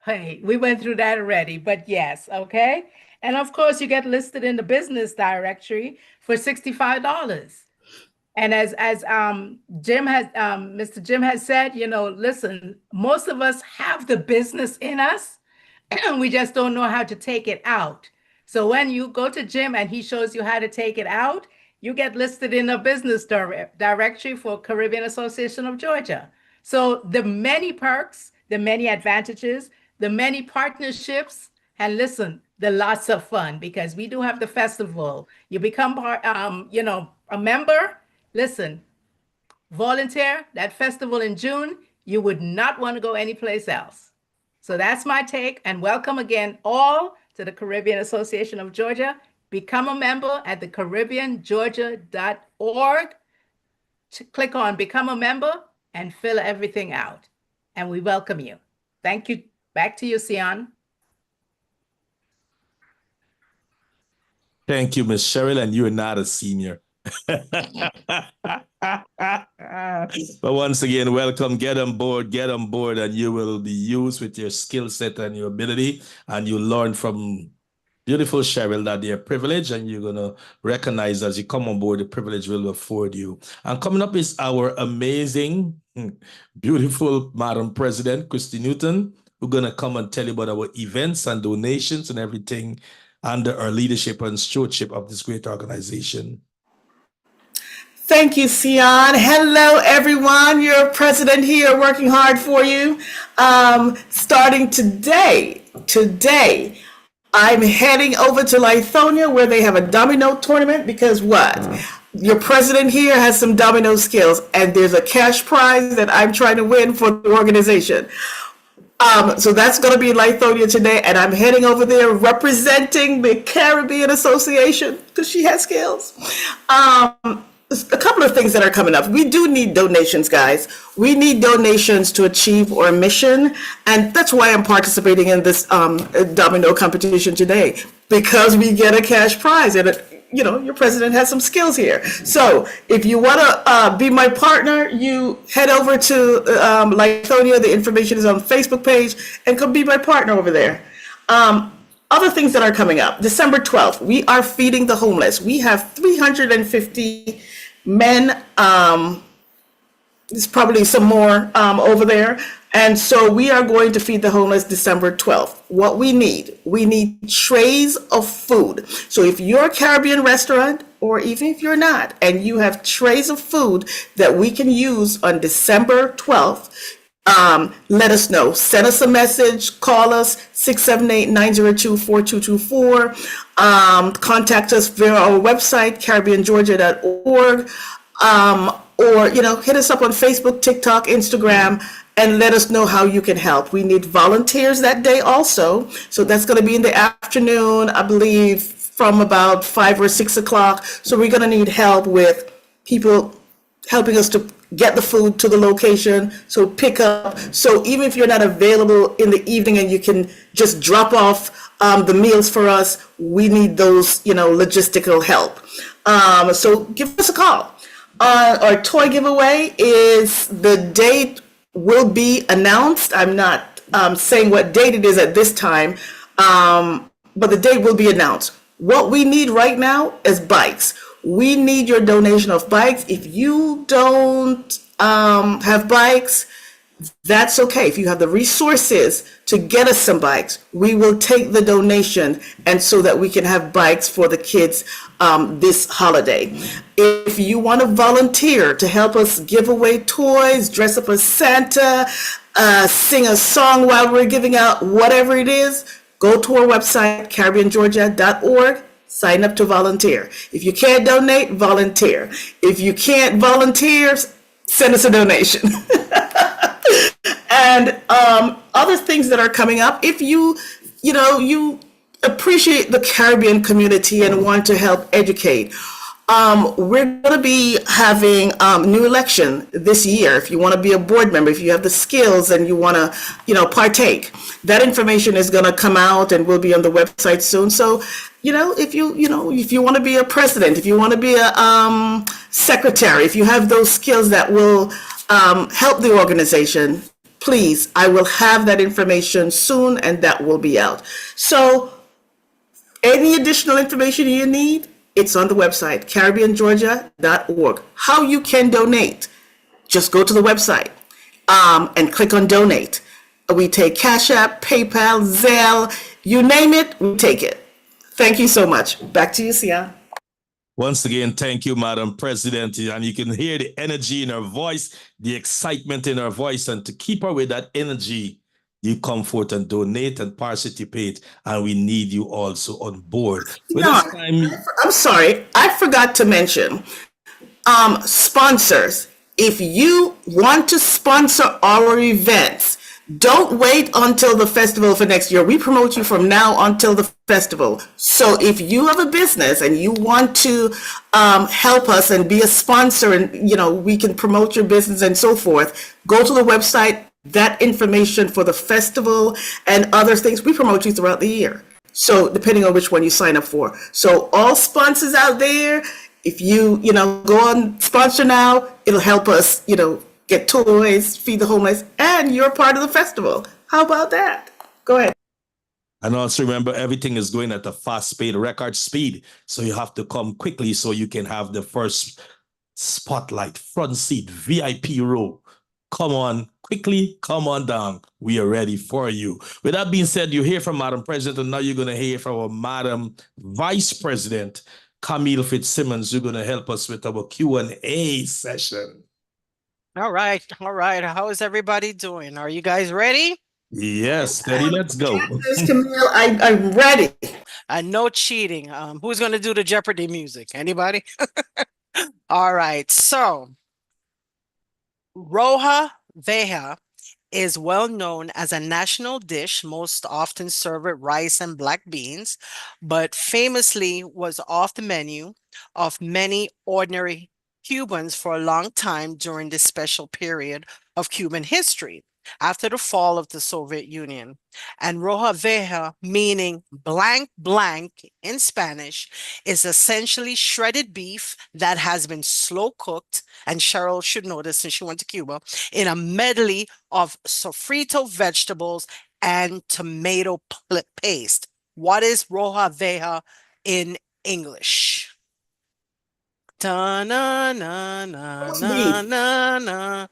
Hey, we went through that already, but yes, okay. And of course, you get listed in the business directory for $65. And as Jim has, Mr. Jim has said, you know, listen, most of us have the business in us, and we just don't know how to take it out. So when you go to Jim and he shows you how to take it out, you get listed in a business directory for Caribbean Association of Georgia. So the many perks, the many advantages, the many partnerships, and listen, the lots of fun, because we do have the festival. You become you know, a member. Listen, volunteer, that festival in June, you would not want to go anyplace else. So that's my take, and welcome again all to the Caribbean Association of Georgia. Become a member at thecaribbeangeorgia.org. Click on Become a Member and fill everything out. And we welcome you. Thank you. Back to you, Sion. Thank you, Ms. Cheryl, and you're not a senior. But once again, welcome. Get on board, and you will be used with your skill set and your ability, and you learn from beautiful Cheryl that they're privileged, and you're going to recognize as you come on board, the privilege will afford you. And coming up is our amazing, beautiful Madam President, Christy Newton, who's going to come and tell you about our events and donations and everything under our leadership and stewardship of this great organization. Thank you, Sion. Hello, everyone. Your president here working hard for you. Starting today, I'm heading over to Lithonia where they have a domino tournament because what? Your president here has some domino skills, and there's a cash prize that I'm trying to win for the organization. So that's going to be in Lithonia today, and I'm heading over there representing the Caribbean Association because she has skills. A couple of things that are coming up. We do need donations, guys. We need donations to achieve our mission, and that's why I'm participating in this domino competition today, because we get a cash prize, and you know, your president has some skills here. So if you want to be my partner, you head over to Lithonia. The information is on the Facebook page, and come be my partner over there. Other things that are coming up. December 12th, we are feeding the homeless. We have 350 men. There's probably some more over there. And so we are going to feed the homeless December 12th. What we need trays of food. So if you're a Caribbean restaurant, or even if you're not, and you have trays of food that we can use on December 12th, let us know. Send us a message, call us 678-902-4224. Contact us via our website, caribbeangeorgia.org. Or, you know, hit us up on Facebook, TikTok, Instagram, and let us know how you can help. We need volunteers that day also. So that's going to be in the afternoon, I believe, from about 5 or 6 o'clock. So we're going to need help with people helping us to get the food to the location, so pick up. So even if you're not available in the evening and you can just drop off the meals for us, we need those, you know, logistical help. So give us a call. Our toy giveaway is, the date will be announced. I'm not saying what date it is at this time, but the date will be announced. What we need right now is bikes. We need your donation of bikes. If you don't have bikes, that's okay. If you have the resources to get us some bikes, we will take the donation, and so that we can have bikes for the kids this holiday. If you want to volunteer to help us give away toys, dress up as Santa, sing a song while we're giving out whatever it is, go to our website, CaribbeanGeorgia.org. Sign up to volunteer. If you can't donate, volunteer. If you can't volunteer, send us a donation. And other things that are coming up, if you appreciate the Caribbean community and want to help educate, we're going to be having new election this year. If you want to be a board member, if you have the skills and you want to, partake, that information is going to come out and will be on the website soon. So, if you want to be a president, if you want to be a secretary, if you have those skills that will help the organization, please, I will have that information soon, and that will be out. So any additional information you need, it's on the website, CaribbeanGeorgia.org. How you can donate, just go to the website and click on donate. We take Cash App, PayPal, Zelle, you name it, we take it. Thank you so much. Back to you, Sia. Once again, thank you, Madam President. And you can hear the energy in her voice, the excitement in her voice. And to keep her with that energy, you come forth and donate and participate. And we need you also on board. I'm sorry, I forgot to mention sponsors. If you want to sponsor our events, don't wait until the festival for next year. We promote you from now until the festival. So if you have a business and you want to help us and be a sponsor, and we can promote your business and so forth, go to the website. That information for the festival and other things, we promote you throughout the year. So depending on which one you sign up for. So all sponsors out there, if you go on sponsor now, it'll help us get toys, feed the homeless, and you're part of the festival. How about that? Go ahead. And also remember, everything is going at a fast speed, record speed. So you have to come quickly so you can have the first spotlight, front seat, VIP row. Come on, quickly, come on down. We are ready for you. With that being said, you hear from Madam President, and now you're going to hear from our Madam Vice President, Camille Fitzsimmons, who's going to help us with our Q&A session. All right. How is everybody doing? Are you guys ready? Yes, steady, let's go. Yes, Camille, I'm ready. No cheating. Who's going to do the Jeopardy music? Anybody? All right. So, Roja Veja is well known as a national dish, most often served with rice and black beans, but famously was off the menu of many ordinary Cubans for a long time during this special period of Cuban history after the fall of the Soviet Union. And roja veja, meaning blank blank in Spanish, is essentially shredded beef that has been slow cooked, and Cheryl should know this since she went to Cuba, in a medley of sofrito vegetables and tomato paste. What is roja veja in English? Da na na na na na na.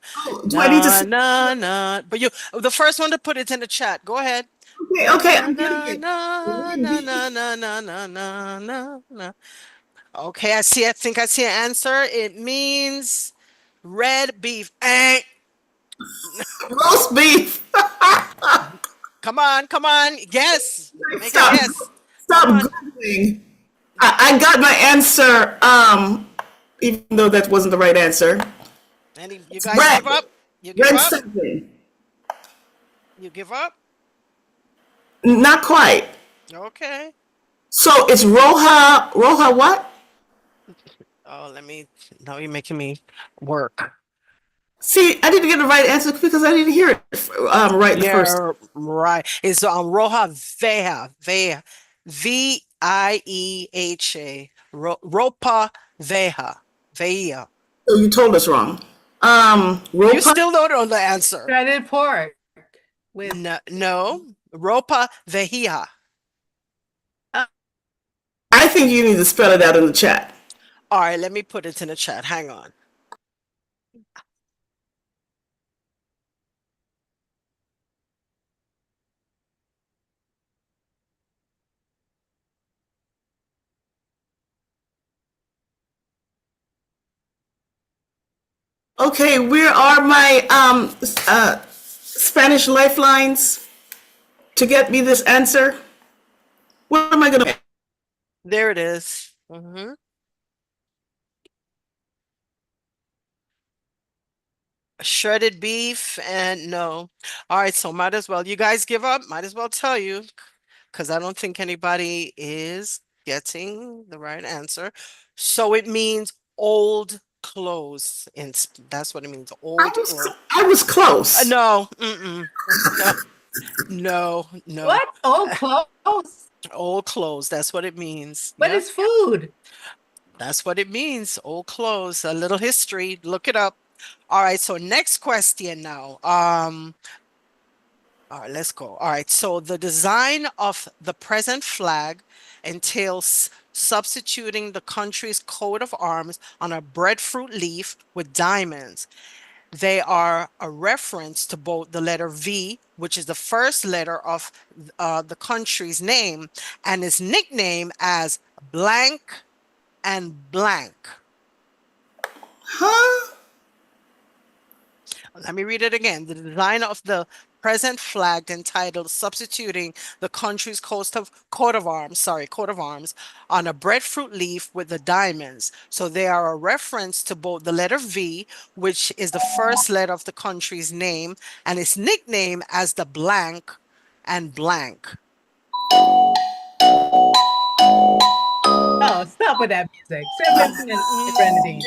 Do I need to? Na na. But the first one to put it in the chat. Go ahead. Okay. Na na na na na na na na na. Okay, I think I see an answer. It means red beef. Roast beef. Come on. Guess. Make a guess. Stop Googling. I got my answer, even though that wasn't the right answer. And you guys give up? You give up? Something. You give up? Not quite. Okay. So it's roja what? Oh, now you're making me work. See, I didn't get the right answer because I didn't hear it right the first time. Right. It's roja veja. V-I-E-H-A. Ropa veja. Veja. So you told us wrong. Ropa? You still don't know the answer. Shredded pork. with No. Ropa Vejia. I think you need to spell it out in the chat. All right, let me put it in the chat. Hang on. Okay, where are my Spanish lifelines to get me this answer? What am I gonna? There it is. Mhm. Shredded beef and no. All right, so might as well. You guys give up? Might as well tell you, because I don't think anybody is getting the right answer. So it means old clothes. That's what it means. Old clothes. I was close. No, no, no, no. what? Old clothes. Old clothes. That's what it means. But Yep. it's food. That's what it means. Old clothes. A little history. Look it up. All right. So next question now. All right, let's go. All right. So the design of the present flag entails substituting the country's coat of arms on a breadfruit leaf with diamonds. They are a reference to both the letter V, which is the first letter of the country's name, and its nickname as blank and blank. Huh? Let me read it again. The design of the present flag entitled substituting the country's coat of arms on a breadfruit leaf with the diamonds. So they are a reference to both the letter V, which is the first letter of the country's name, and its nickname as the blank and blank. Oh, stop with that music. Serenity.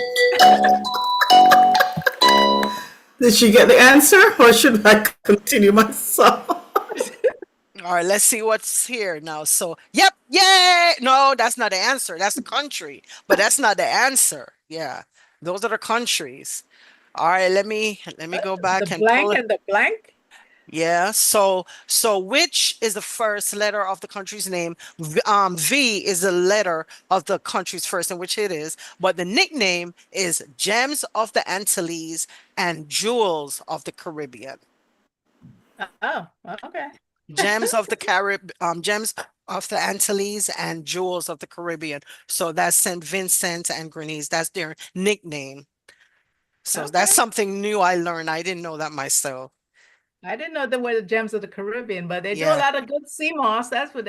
Did she get the answer, or should I continue my song? All right, let's see what's here now. So, yep, yay! No, that's not the answer. That's the country, but that's not the answer. Yeah, those are the countries. All right, let me go back The and blank pull it. and the blank. Yeah, so which is the first letter of the country's name? V is the letter of the country's first, and which it is, but the nickname is Gems of the Antilles and Jewels of the Caribbean. Oh, okay. Gems of the Gems of the Antilles and Jewels of the Caribbean. So that's St. Vincent and Grenadines. That's their nickname. So that's Okay. something new I learned. I didn't know that myself. I didn't know they were the Gems of the Caribbean, but they do Yeah. a lot of good sea moss. That's for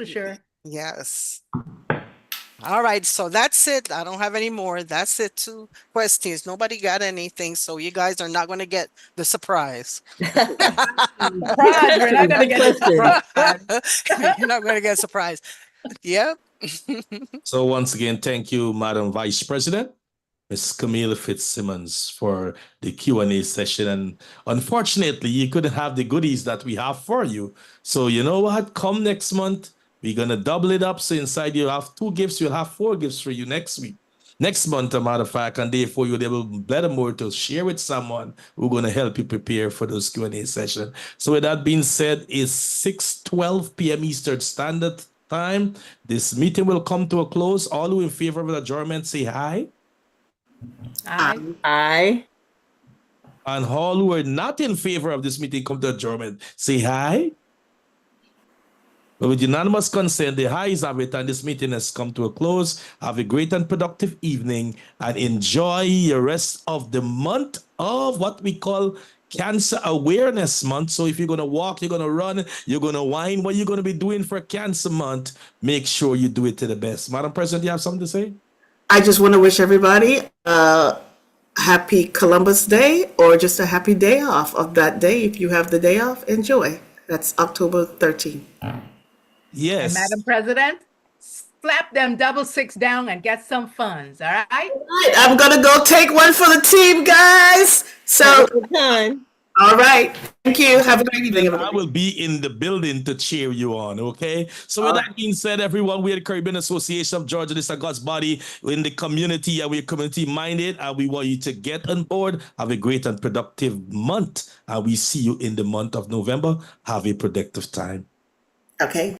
sure. Yes. All right, so that's it. I don't have any more. That's it. 2 questions. Nobody got anything, so you guys are not going to get the surprise. Surprise, we're not gonna get a surprise. You're not going to get a surprise. Yep. So once again, thank you, Madam Vice President, Ms. Camille Fitzsimmons, for the Q&A session. And unfortunately, you couldn't have the goodies that we have for you. So you know what? Come next month, we're going to double it up. So inside you have 2 gifts. You'll have 4 gifts for you next week. Next month, a matter of fact, and therefore you'll be able better more to share with someone who's going to help you prepare for those Q&A session. So with that being said, it's 6:12 p.m. Eastern Standard Time. This meeting will come to a close. All who in favor of adjournment, say aye. Aye. And all who are not in favor of this meeting come to adjournment, say aye. But with unanimous consent, the ayes have it, and this meeting has come to a close. Have a great and productive evening, and enjoy the rest of the month of what we call Cancer Awareness Month. So if you're going to walk, you're going to run, you're going to whine, what you're going to be doing for Cancer Month, make sure you do it to the best. Madam President, you have something to say? I just want to wish everybody a happy Columbus Day, or just a happy day off of that day. If you have the day off, enjoy. That's October 13th. Yes. And Madam President, slap them double six down and get some funds. All right. All right, I'm gonna go take one for the team, guys. So Good time. All right. Thank you. Have a great evening, I everybody. will be in the building to cheer you on, okay? So with All that being said, everyone, we're the Caribbean Association of Georgia. This is God's body. We're in the community and we're community minded, and we want you to get on board. Have a great and productive month. And we see you in the month of November. Have a productive time. Okay.